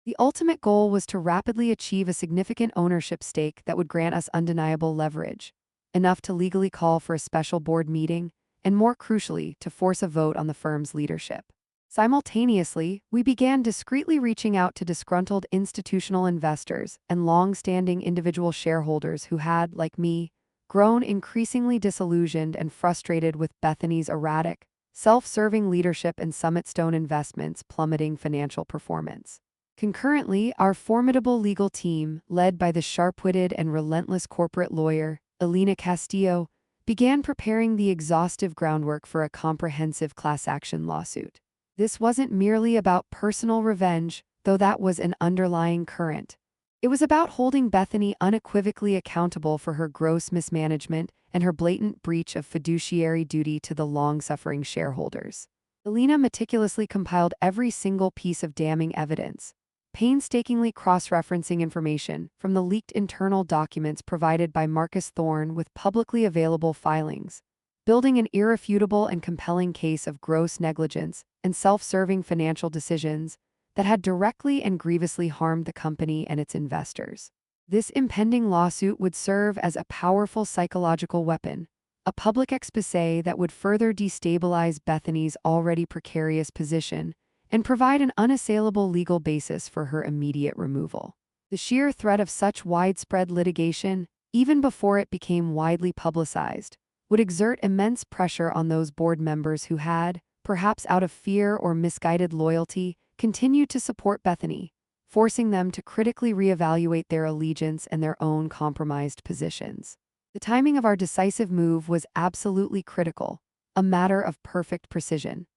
The ultimate goal was to rapidly achieve a significant ownership stake that would grant us undeniable leverage, enough to legally call for a special board meeting, and more crucially, to force a vote on the firm's leadership. Simultaneously, we began discreetly reaching out to disgruntled institutional investors and long-standing individual shareholders who had, like me, grown increasingly disillusioned and frustrated with Bethany's erratic, self-serving leadership and Summitstone Investments' plummeting financial performance. Concurrently, our formidable legal team, led by the sharp-witted and relentless corporate lawyer, Elena Castillo, began preparing the exhaustive groundwork for a comprehensive class action lawsuit. This wasn't merely about personal revenge, though that was an underlying current. It was about holding Bethany unequivocally accountable for her gross mismanagement and her blatant breach of fiduciary duty to the long-suffering shareholders. Elena meticulously compiled every single piece of damning evidence, painstakingly cross-referencing information from the leaked internal documents provided by Marcus Thorne with publicly available filings, building an irrefutable and compelling case of gross negligence and self-serving financial decisions that had directly and grievously harmed the company and its investors. This impending lawsuit would serve as a powerful psychological weapon, a public exposé that would further destabilize Bethany's already precarious position and provide an unassailable legal basis for her immediate removal. The sheer threat of such widespread litigation, even before it became widely publicized, would exert immense pressure on those board members who had, perhaps out of fear or misguided loyalty, continued to support Bethany, forcing them to critically reevaluate their allegiance and their own compromised positions. The timing of our decisive move was absolutely critical, a matter of perfect precision.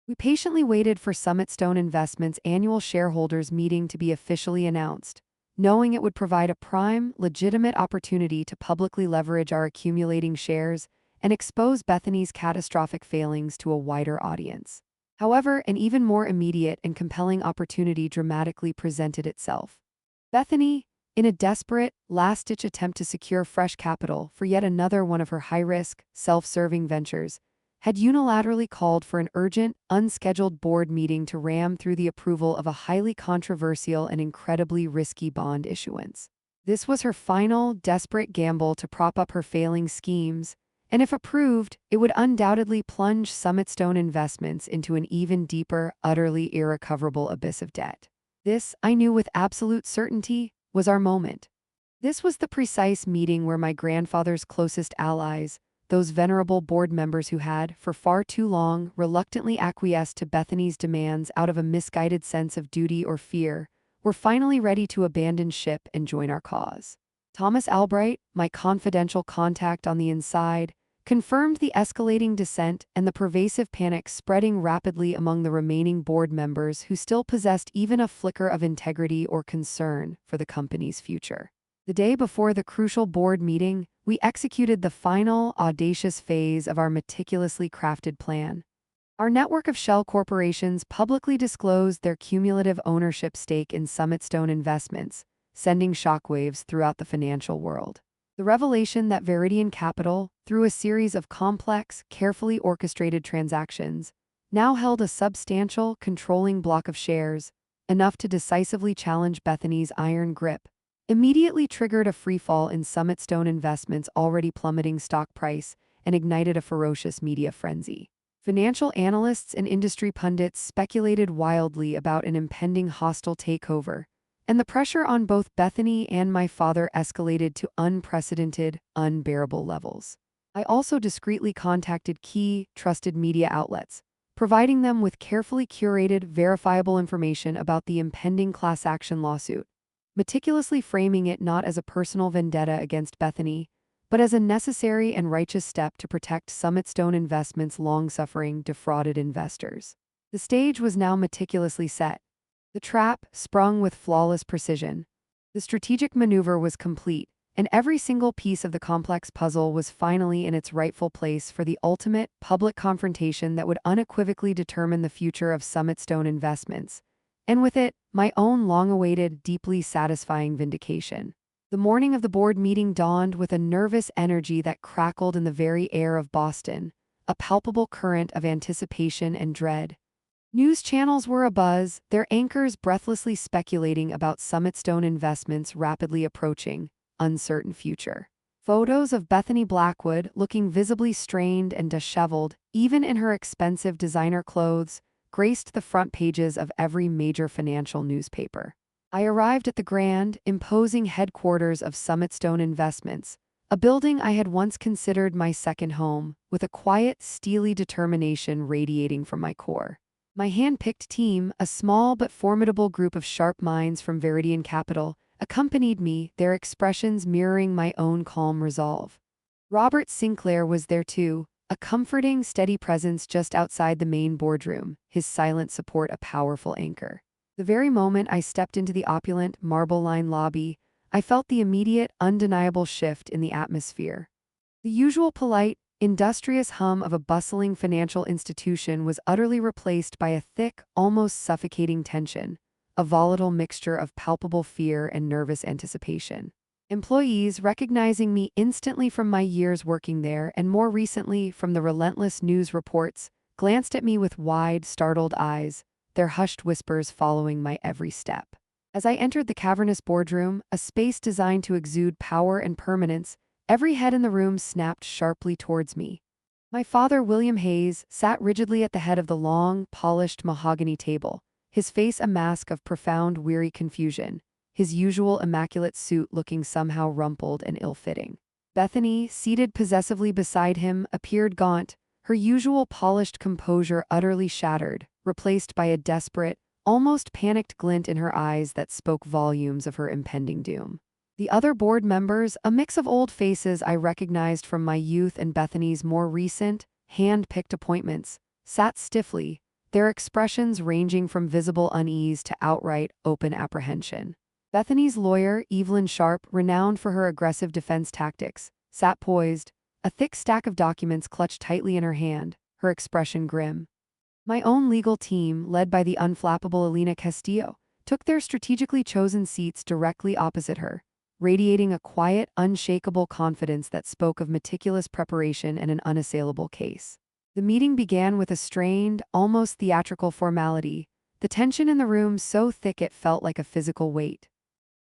We patiently waited for Summitstone Investments' annual shareholders meeting to be officially announced, knowing it would provide a prime, legitimate opportunity to publicly leverage our accumulating shares and expose Bethany's catastrophic failings to a wider audience. However, an even more immediate and compelling opportunity dramatically presented itself. Bethany, in a desperate, last-ditch attempt to secure fresh capital for yet another one of her high-risk, self-serving ventures, had unilaterally called for an urgent, unscheduled board meeting to ram through the approval of a highly controversial and incredibly risky bond issuance. This was her final, desperate gamble to prop up her failing schemes, and if approved, it would undoubtedly plunge Summitstone Investments into an even deeper, utterly irrecoverable abyss of debt. This, I knew with absolute certainty, was our moment. This was the precise meeting where my grandfather's closest allies, those venerable board members who had, for far too long, reluctantly acquiesced to Bethany's demands out of a misguided sense of duty or fear, were finally ready to abandon ship and join our cause. Thomas Albright, my confidential contact on the inside, confirmed the escalating dissent and the pervasive panic spreading rapidly among the remaining board members who still possessed even a flicker of integrity or concern for the company's future. The day before the crucial board meeting, we executed the final, audacious phase of our meticulously crafted plan. Our network of shell corporations publicly disclosed their cumulative ownership stake in Summitstone Investments, sending shockwaves throughout the financial world. The revelation that Veridian Capital, through a series of complex, carefully orchestrated transactions, now held a substantial, controlling block of shares, enough to decisively challenge Bethany's iron grip, immediately triggered a freefall in Summitstone Investments' already plummeting stock price and ignited a ferocious media frenzy. Financial analysts and industry pundits speculated wildly about an impending hostile takeover, and the pressure on both Bethany and my father escalated to unprecedented, unbearable levels. I also discreetly contacted key, trusted media outlets, providing them with carefully curated, verifiable information about the impending class action lawsuit, meticulously framing it not as a personal vendetta against Bethany, but as a necessary and righteous step to protect Summitstone Investments' long-suffering, defrauded investors. The stage was now meticulously set, the trap sprung with flawless precision. The strategic maneuver was complete, and every single piece of the complex puzzle was finally in its rightful place for the ultimate, public confrontation that would unequivocally determine the future of Summitstone Investments, and with it, my own long-awaited, deeply satisfying vindication. The morning of the board meeting dawned with a nervous energy that crackled in the very air of Boston, a palpable current of anticipation and dread. News channels were abuzz, their anchors breathlessly speculating about Summitstone Investments' rapidly approaching, uncertain future. Photos of Bethany Blackwood, looking visibly strained and disheveled, even in her expensive designer clothes, graced the front pages of every major financial newspaper. I arrived at the grand, imposing headquarters of Summitstone Investments, a building I had once considered my second home, with a quiet, steely determination radiating from my core. My hand-picked team, a small but formidable group of sharp minds from Veridian Capital, accompanied me, their expressions mirroring my own calm resolve. Robert Sinclair was there too, a comforting, steady presence just outside the main boardroom, his silent support a powerful anchor. The very moment I stepped into the opulent, marble-lined lobby, I felt the immediate, undeniable shift in the atmosphere. The usual polite, industrious hum of a bustling financial institution was utterly replaced by a thick, almost suffocating tension, a volatile mixture of palpable fear and nervous anticipation. Employees, recognizing me instantly from my years working there and more recently from the relentless news reports, glanced at me with wide, startled eyes, their hushed whispers following my every step. As I entered the cavernous boardroom, a space designed to exude power and permanence, every head in the room snapped sharply towards me. My father, William Hayes, sat rigidly at the head of the long, polished mahogany table, his face a mask of profound, weary confusion, his usual immaculate suit looking somehow rumpled and ill-fitting. Bethany, seated possessively beside him, appeared gaunt, her usual polished composure utterly shattered, replaced by a desperate, almost panicked glint in her eyes that spoke volumes of her impending doom. The other board members, a mix of old faces I recognized from my youth and Bethany's more recent, hand-picked appointments, sat stiffly, their expressions ranging from visible unease to outright, open apprehension. Bethany's lawyer, Evelyn Sharp, renowned for her aggressive defense tactics, sat poised, a thick stack of documents clutched tightly in her hand, her expression grim. My own legal team, led by the unflappable Alina Castillo, took their strategically chosen seats directly opposite her, radiating a quiet, unshakable confidence that spoke of meticulous preparation and an unassailable case. The meeting began with a strained, almost theatrical formality, the tension in the room so thick it felt like a physical weight.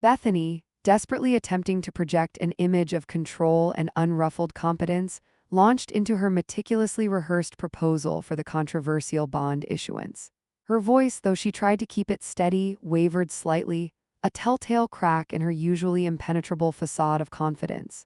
Bethany, desperately attempting to project an image of control and unruffled competence, launched into her meticulously rehearsed proposal for the controversial bond issuance. Her voice, though she tried to keep it steady, wavered slightly, a telltale crack in her usually impenetrable facade of confidence.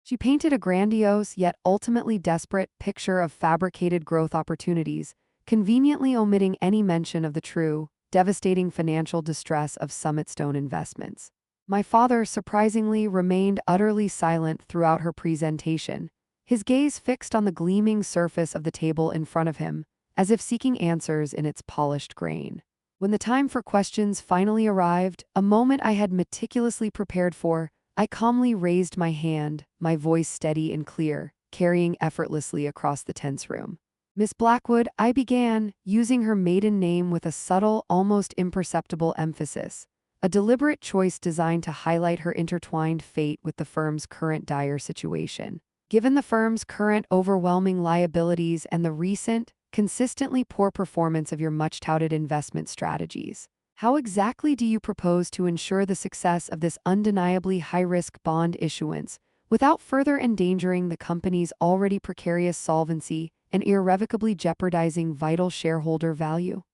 She painted a grandiose yet ultimately desperate picture of fabricated growth opportunities, conveniently omitting any mention of the true, devastating financial distress of Summitstone Investments. My father, surprisingly, remained utterly silent throughout her presentation, his gaze fixed on the gleaming surface of the table in front of him, as if seeking answers in its polished grain. When the time for questions finally arrived, a moment I had meticulously prepared for, I calmly raised my hand, my voice steady and clear, carrying effortlessly across the tense room. "Miss Blackwood," I began, using her maiden name with a subtle, almost imperceptible emphasis, a deliberate choice designed to highlight her intertwined fate with the firm's current dire situation. Given the firm's current overwhelming liabilities and the recent, consistently poor performance of your much-touted investment strategies, how exactly do you propose to ensure the success of this undeniably high-risk bond issuance without further endangering the company's already precarious solvency and irrevocably jeopardizing vital shareholder value?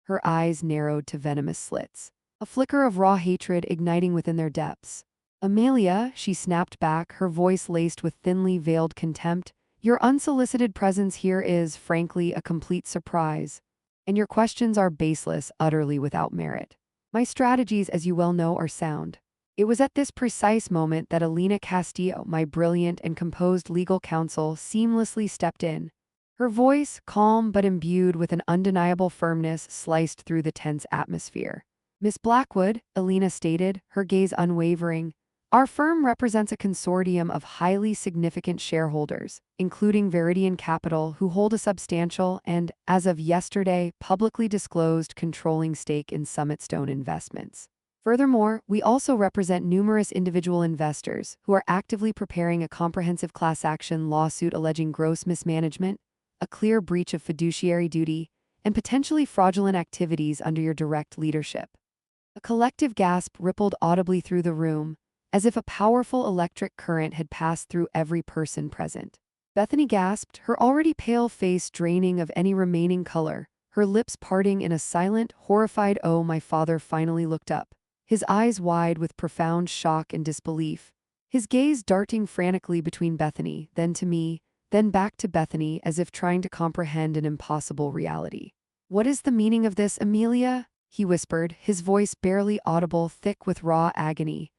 Her eyes narrowed to venomous slits, a flicker of raw hatred igniting within their depths. "Amelia," she snapped back, her voice laced with thinly veiled contempt, "your unsolicited presence here is, frankly, a complete surprise. And your questions are baseless, utterly without merit. My strategies, as you well know, are sound." It was at this precise moment that Alina Castillo, my brilliant and composed legal counsel, seamlessly stepped in. Her voice, calm but imbued with an undeniable firmness, sliced through the tense atmosphere. "Miss Blackwood," Alina stated, her gaze unwavering, "our firm represents a consortium of highly significant shareholders, including Veridian Capital, who hold a substantial and, as of yesterday, publicly disclosed controlling stake in Summitstone Investments. Furthermore, we also represent numerous individual investors who are actively preparing a comprehensive class action lawsuit alleging gross mismanagement, a clear breach of fiduciary duty, and potentially fraudulent activities under your direct leadership." A collective gasp rippled audibly through the room, as if a powerful electric current had passed through every person present. Bethany gasped, her already pale face draining of any remaining color, her lips parting in a silent, horrified "oh." My father finally looked up, his eyes wide with profound shock and disbelief, his gaze darting frantically between Bethany, then to me, then back to Bethany as if trying to comprehend an impossible reality. "What is the meaning of this, Amelia?" he whispered, his voice barely audible, thick with raw agony.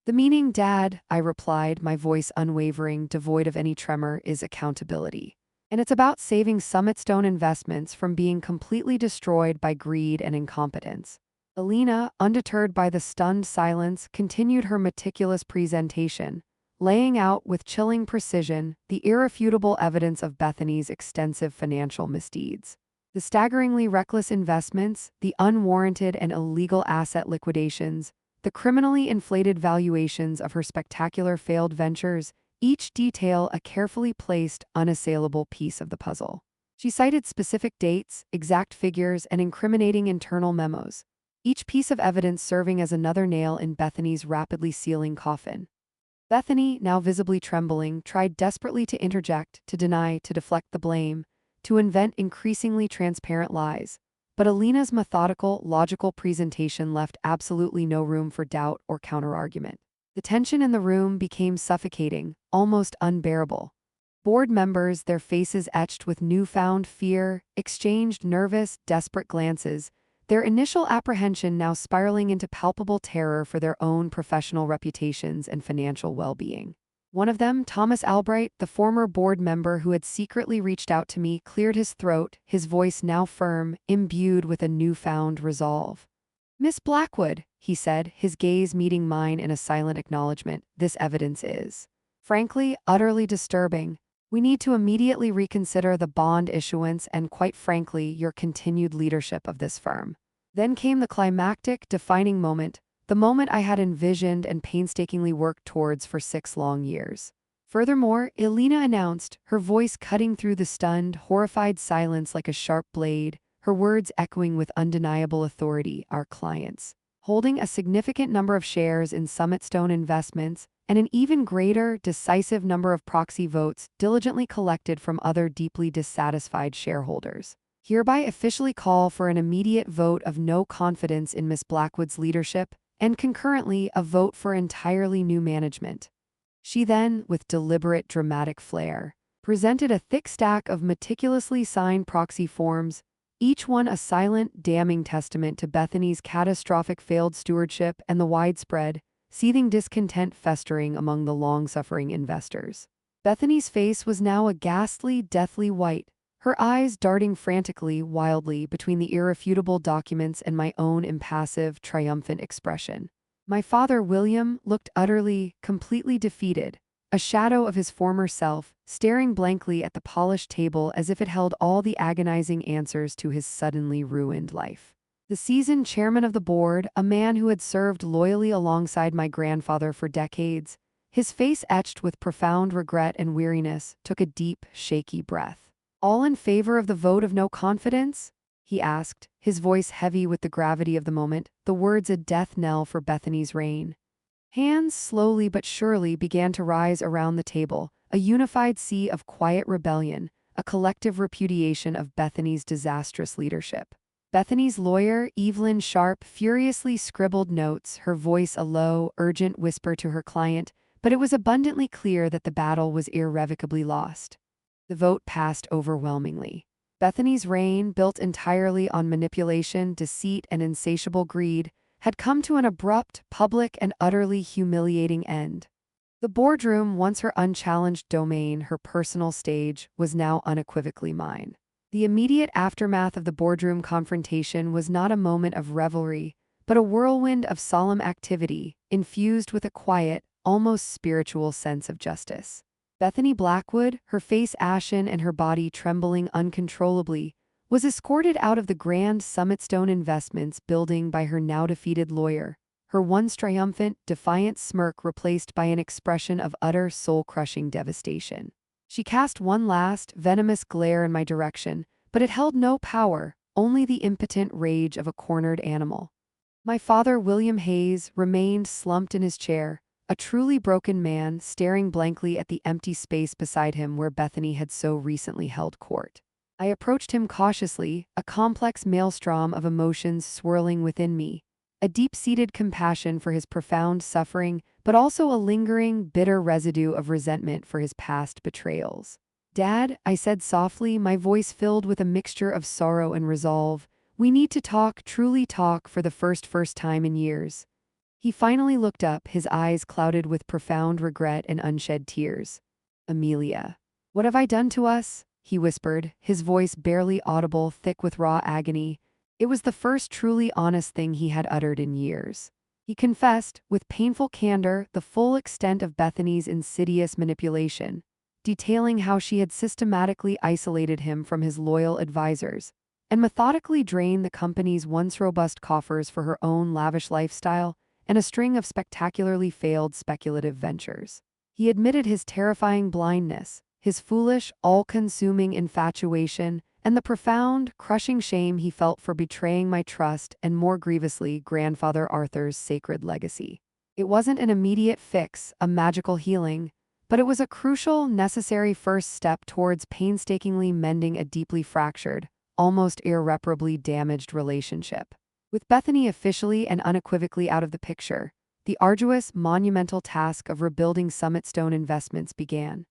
"The meaning, Dad," I replied, my voice unwavering, devoid of any tremor, "is accountability. And it's about saving Summitstone Investments from being completely destroyed by greed and incompetence." Alina, undeterred by the stunned silence, continued her meticulous presentation, laying out with chilling precision the irrefutable evidence of Bethany's extensive financial misdeeds. The staggeringly reckless investments, the unwarranted and illegal asset liquidations, the criminally inflated valuations of her spectacular failed ventures, each detail a carefully placed, unassailable piece of the puzzle. She cited specific dates, exact figures, and incriminating internal memos, each piece of evidence serving as another nail in Bethany's rapidly sealing coffin. Bethany, now visibly trembling, tried desperately to interject, to deny, to deflect the blame, to invent increasingly transparent lies. But Alina's methodical, logical presentation left absolutely no room for doubt or counterargument. The tension in the room became suffocating, almost unbearable. Board members, their faces etched with newfound fear, exchanged nervous, desperate glances, their initial apprehension now spiraling into palpable terror for their own professional reputations and financial well-being. One of them, Thomas Albright, the former board member who had secretly reached out to me, cleared his throat, his voice now firm, imbued with a newfound resolve. "Miss Blackwood," he said, his gaze meeting mine in a silent acknowledgement, "this evidence is, frankly, utterly disturbing. We need to immediately reconsider the bond issuance and, quite frankly, your continued leadership of this firm." Then came the climactic, defining moment, the moment I had envisioned and painstakingly worked towards for 6 long years. Furthermore, Alina announced, her voice cutting through the stunned, horrified silence like a sharp blade, her words echoing with undeniable authority, "Our clients, holding a significant number of shares in Summitstone Investments, and an even greater, decisive number of proxy votes diligently collected from other deeply dissatisfied shareholders, hereby officially call for an immediate vote of no confidence in Miss Blackwood's leadership, and concurrently a vote for entirely new management." She then, with deliberate dramatic flair, presented a thick stack of meticulously signed proxy forms, each one a silent, damning testament to Bethany's catastrophic failed stewardship and the widespread, seething discontent festering among the long-suffering investors. Bethany's face was now a ghastly, deathly white, her eyes darting frantically, wildly between the irrefutable documents and my own impassive, triumphant expression. My father, William, looked utterly, completely defeated, a shadow of his former self, staring blankly at the polished table as if it held all the agonizing answers to his suddenly ruined life. The seasoned chairman of the board, a man who had served loyally alongside my grandfather for decades, his face etched with profound regret and weariness, took a deep, shaky breath. "All in favor of the vote of no confidence?" he asked, his voice heavy with the gravity of the moment, the words a death knell for Bethany's reign. Hands slowly but surely began to rise around the table, a unified sea of quiet rebellion, a collective repudiation of Bethany's disastrous leadership. Bethany's lawyer, Evelyn Sharp, furiously scribbled notes, her voice a low, urgent whisper to her client, but it was abundantly clear that the battle was irrevocably lost. The vote passed overwhelmingly. Bethany's reign, built entirely on manipulation, deceit, and insatiable greed, had come to an abrupt, public, and utterly humiliating end. The boardroom, once her unchallenged domain, her personal stage, was now unequivocally mine. The immediate aftermath of the boardroom confrontation was not a moment of revelry, but a whirlwind of solemn activity, infused with a quiet, almost spiritual sense of justice. Bethany Blackwood, her face ashen and her body trembling uncontrollably, was escorted out of the grand Summitstone Investments building by her now-defeated lawyer, her once triumphant, defiant smirk replaced by an expression of utter, soul-crushing devastation. She cast one last, venomous glare in my direction, but it held no power, only the impotent rage of a cornered animal. My father, William Hayes, remained slumped in his chair, a truly broken man, staring blankly at the empty space beside him where Bethany had so recently held court. I approached him cautiously, a complex maelstrom of emotions swirling within me, a deep-seated compassion for his profound suffering, but also a lingering, bitter residue of resentment for his past betrayals. "Dad," I said softly, my voice filled with a mixture of sorrow and resolve, "we need to talk, truly talk, for the first time in years." He finally looked up, his eyes clouded with profound regret and unshed tears. "Amelia, what have I done to us?" he whispered, his voice barely audible, thick with raw agony. It was the first truly honest thing he had uttered in years. He confessed, with painful candor, the full extent of Bethany's insidious manipulation, detailing how she had systematically isolated him from his loyal advisors and methodically drained the company's once robust coffers for her own lavish lifestyle and a string of spectacularly failed speculative ventures. He admitted his terrifying blindness, his foolish, all-consuming infatuation, and the profound, crushing shame he felt for betraying my trust and, more grievously, grandfather Arthur's sacred legacy. It wasn't an immediate fix, a magical healing, but it was a crucial, necessary first step towards painstakingly mending a deeply fractured, almost irreparably damaged relationship. With Bethany officially and unequivocally out of the picture, the arduous, monumental task of rebuilding Summitstone Investments began.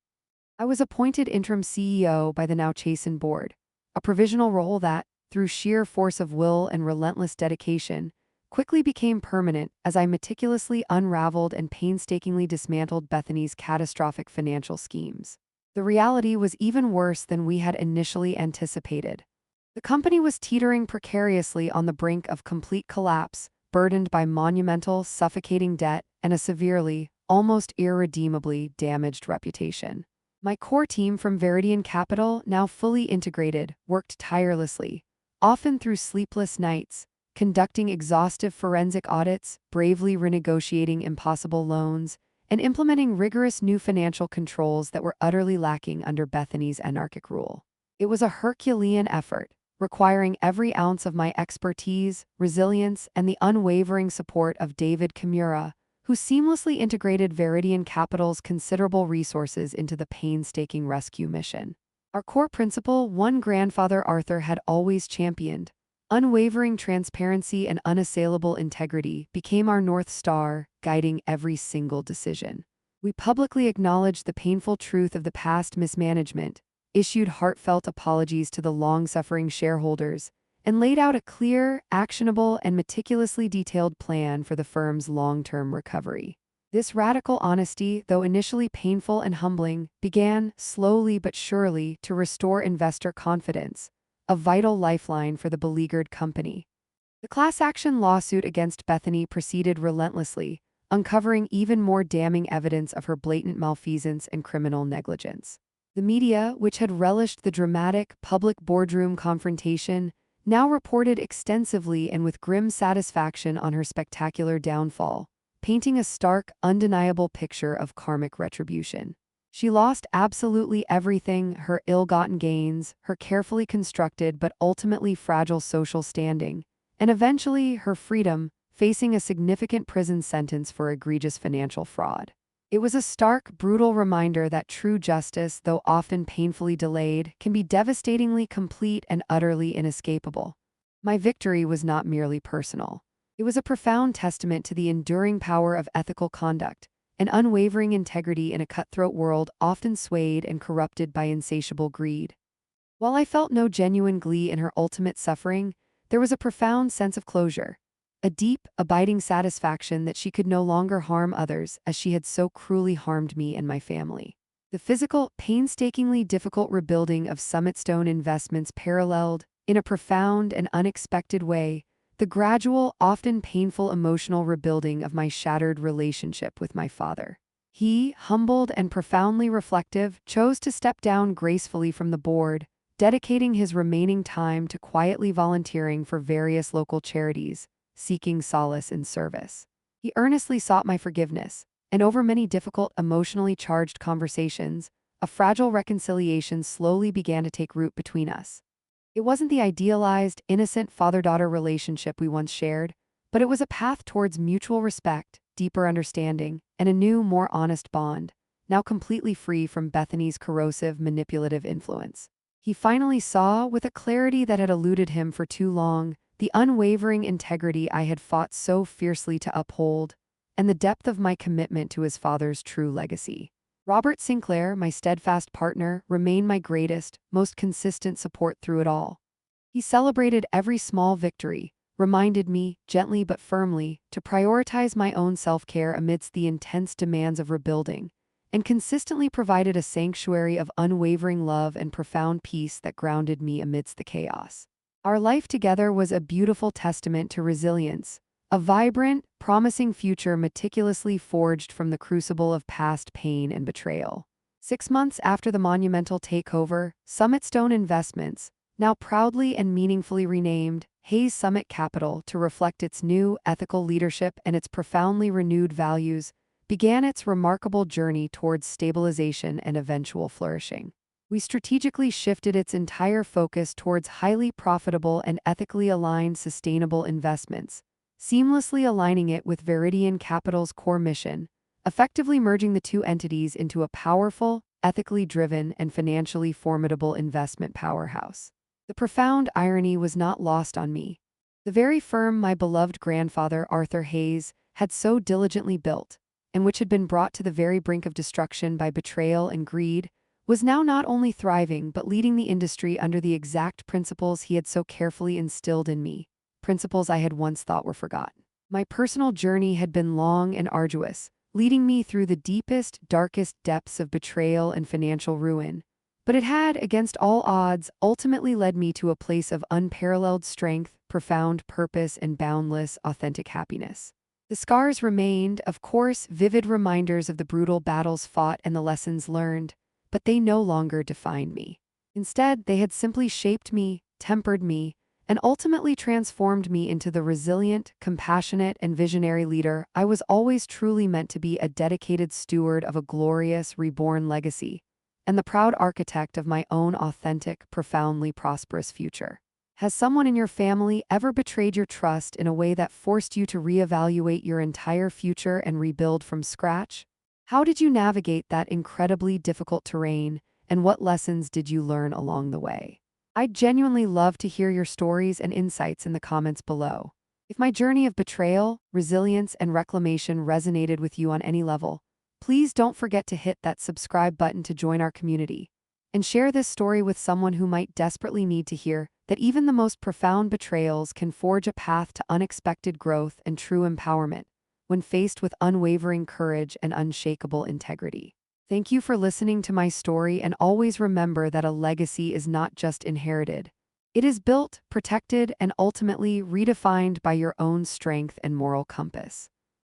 I was appointed interim CEO by the now chastened board, a provisional role that, through sheer force of will and relentless dedication, quickly became permanent as I meticulously unraveled and painstakingly dismantled Bethany's catastrophic financial schemes. The reality was even worse than we had initially anticipated. The company was teetering precariously on the brink of complete collapse, burdened by monumental, suffocating debt and a severely, almost irredeemably damaged reputation. My core team from Veridian Capital, now fully integrated, worked tirelessly, often through sleepless nights, conducting exhaustive forensic audits, bravely renegotiating impossible loans, and implementing rigorous new financial controls that were utterly lacking under Bethany's anarchic rule. It was a Herculean effort, requiring every ounce of my expertise, resilience, and the unwavering support of David Kimura, who seamlessly integrated Veridian Capital's considerable resources into the painstaking rescue mission. Our core principle, one grandfather Arthur had always championed, unwavering transparency and unassailable integrity, became our North Star, guiding every single decision. We publicly acknowledged the painful truth of the past mismanagement, issued heartfelt apologies to the long-suffering shareholders, and laid out a clear, actionable, and meticulously detailed plan for the firm's long-term recovery. This radical honesty, though initially painful and humbling, began, slowly but surely, to restore investor confidence, a vital lifeline for the beleaguered company. The class action lawsuit against Bethany proceeded relentlessly, uncovering even more damning evidence of her blatant malfeasance and criminal negligence. The media, which had relished the dramatic, public boardroom confrontation, now reported extensively and with grim satisfaction on her spectacular downfall, painting a stark, undeniable picture of karmic retribution. She lost absolutely everything: her ill-gotten gains, her carefully constructed but ultimately fragile social standing, and eventually her freedom, facing a significant prison sentence for egregious financial fraud. It was a stark, brutal reminder that true justice, though often painfully delayed, can be devastatingly complete and utterly inescapable. My victory was not merely personal. It was a profound testament to the enduring power of ethical conduct, an unwavering integrity in a cutthroat world often swayed and corrupted by insatiable greed. While I felt no genuine glee in her ultimate suffering, there was a profound sense of closure, a deep, abiding satisfaction that she could no longer harm others as she had so cruelly harmed me and my family. The physical, painstakingly difficult rebuilding of Summitstone Investments paralleled, in a profound and unexpected way, the gradual, often painful emotional rebuilding of my shattered relationship with my father. He, humbled and profoundly reflective, chose to step down gracefully from the board, dedicating his remaining time to quietly volunteering for various local charities, seeking solace in service. He earnestly sought my forgiveness, and over many difficult, emotionally charged conversations, a fragile reconciliation slowly began to take root between us. It wasn't the idealized, innocent father-daughter relationship we once shared, but it was a path towards mutual respect, deeper understanding, and a new, more honest bond, now completely free from Bethany's corrosive, manipulative influence. He finally saw, with a clarity that had eluded him for too long, the unwavering integrity I had fought so fiercely to uphold, and the depth of my commitment to his father's true legacy. Robert Sinclair, my steadfast partner, remained my greatest, most consistent support through it all. He celebrated every small victory, reminded me, gently but firmly, to prioritize my own self-care amidst the intense demands of rebuilding, and consistently provided a sanctuary of unwavering love and profound peace that grounded me amidst the chaos. Our life together was a beautiful testament to resilience, a vibrant, promising future meticulously forged from the crucible of past pain and betrayal. 6 months after the monumental takeover, Summitstone Investments, now proudly and meaningfully renamed Hayes Summit Capital to reflect its new ethical leadership and its profoundly renewed values, began its remarkable journey towards stabilization and eventual flourishing. We strategically shifted its entire focus towards highly profitable and ethically aligned sustainable investments, seamlessly aligning it with Veridian Capital's core mission, effectively merging the two entities into a powerful, ethically driven, and financially formidable investment powerhouse. The profound irony was not lost on me. The very firm my beloved grandfather Arthur Hayes had so diligently built, and which had been brought to the very brink of destruction by betrayal and greed, was now not only thriving but leading the industry under the exact principles he had so carefully instilled in me, principles I had once thought were forgotten. My personal journey had been long and arduous, leading me through the deepest, darkest depths of betrayal and financial ruin, but it had, against all odds, ultimately led me to a place of unparalleled strength, profound purpose, and boundless, authentic happiness. The scars remained, of course, vivid reminders of the brutal battles fought and the lessons learned, but they no longer defined me. Instead, they had simply shaped me, tempered me, and ultimately transformed me into the resilient, compassionate, and visionary leader I was always truly meant to be, a dedicated steward of a glorious, reborn legacy, and the proud architect of my own authentic, profoundly prosperous future. Has someone in your family ever betrayed your trust in a way that forced you to reevaluate your entire future and rebuild from scratch? How did you navigate that incredibly difficult terrain, and what lessons did you learn along the way? I'd genuinely love to hear your stories and insights in the comments below. If my journey of betrayal, resilience, and reclamation resonated with you on any level, please don't forget to hit that subscribe button to join our community. And share this story with someone who might desperately need to hear that even the most profound betrayals can forge a path to unexpected growth and true empowerment when faced with unwavering courage and unshakable integrity. Thank you for listening to my story, and always remember that a legacy is not just inherited. It is built, protected, and ultimately redefined by your own strength and moral compass.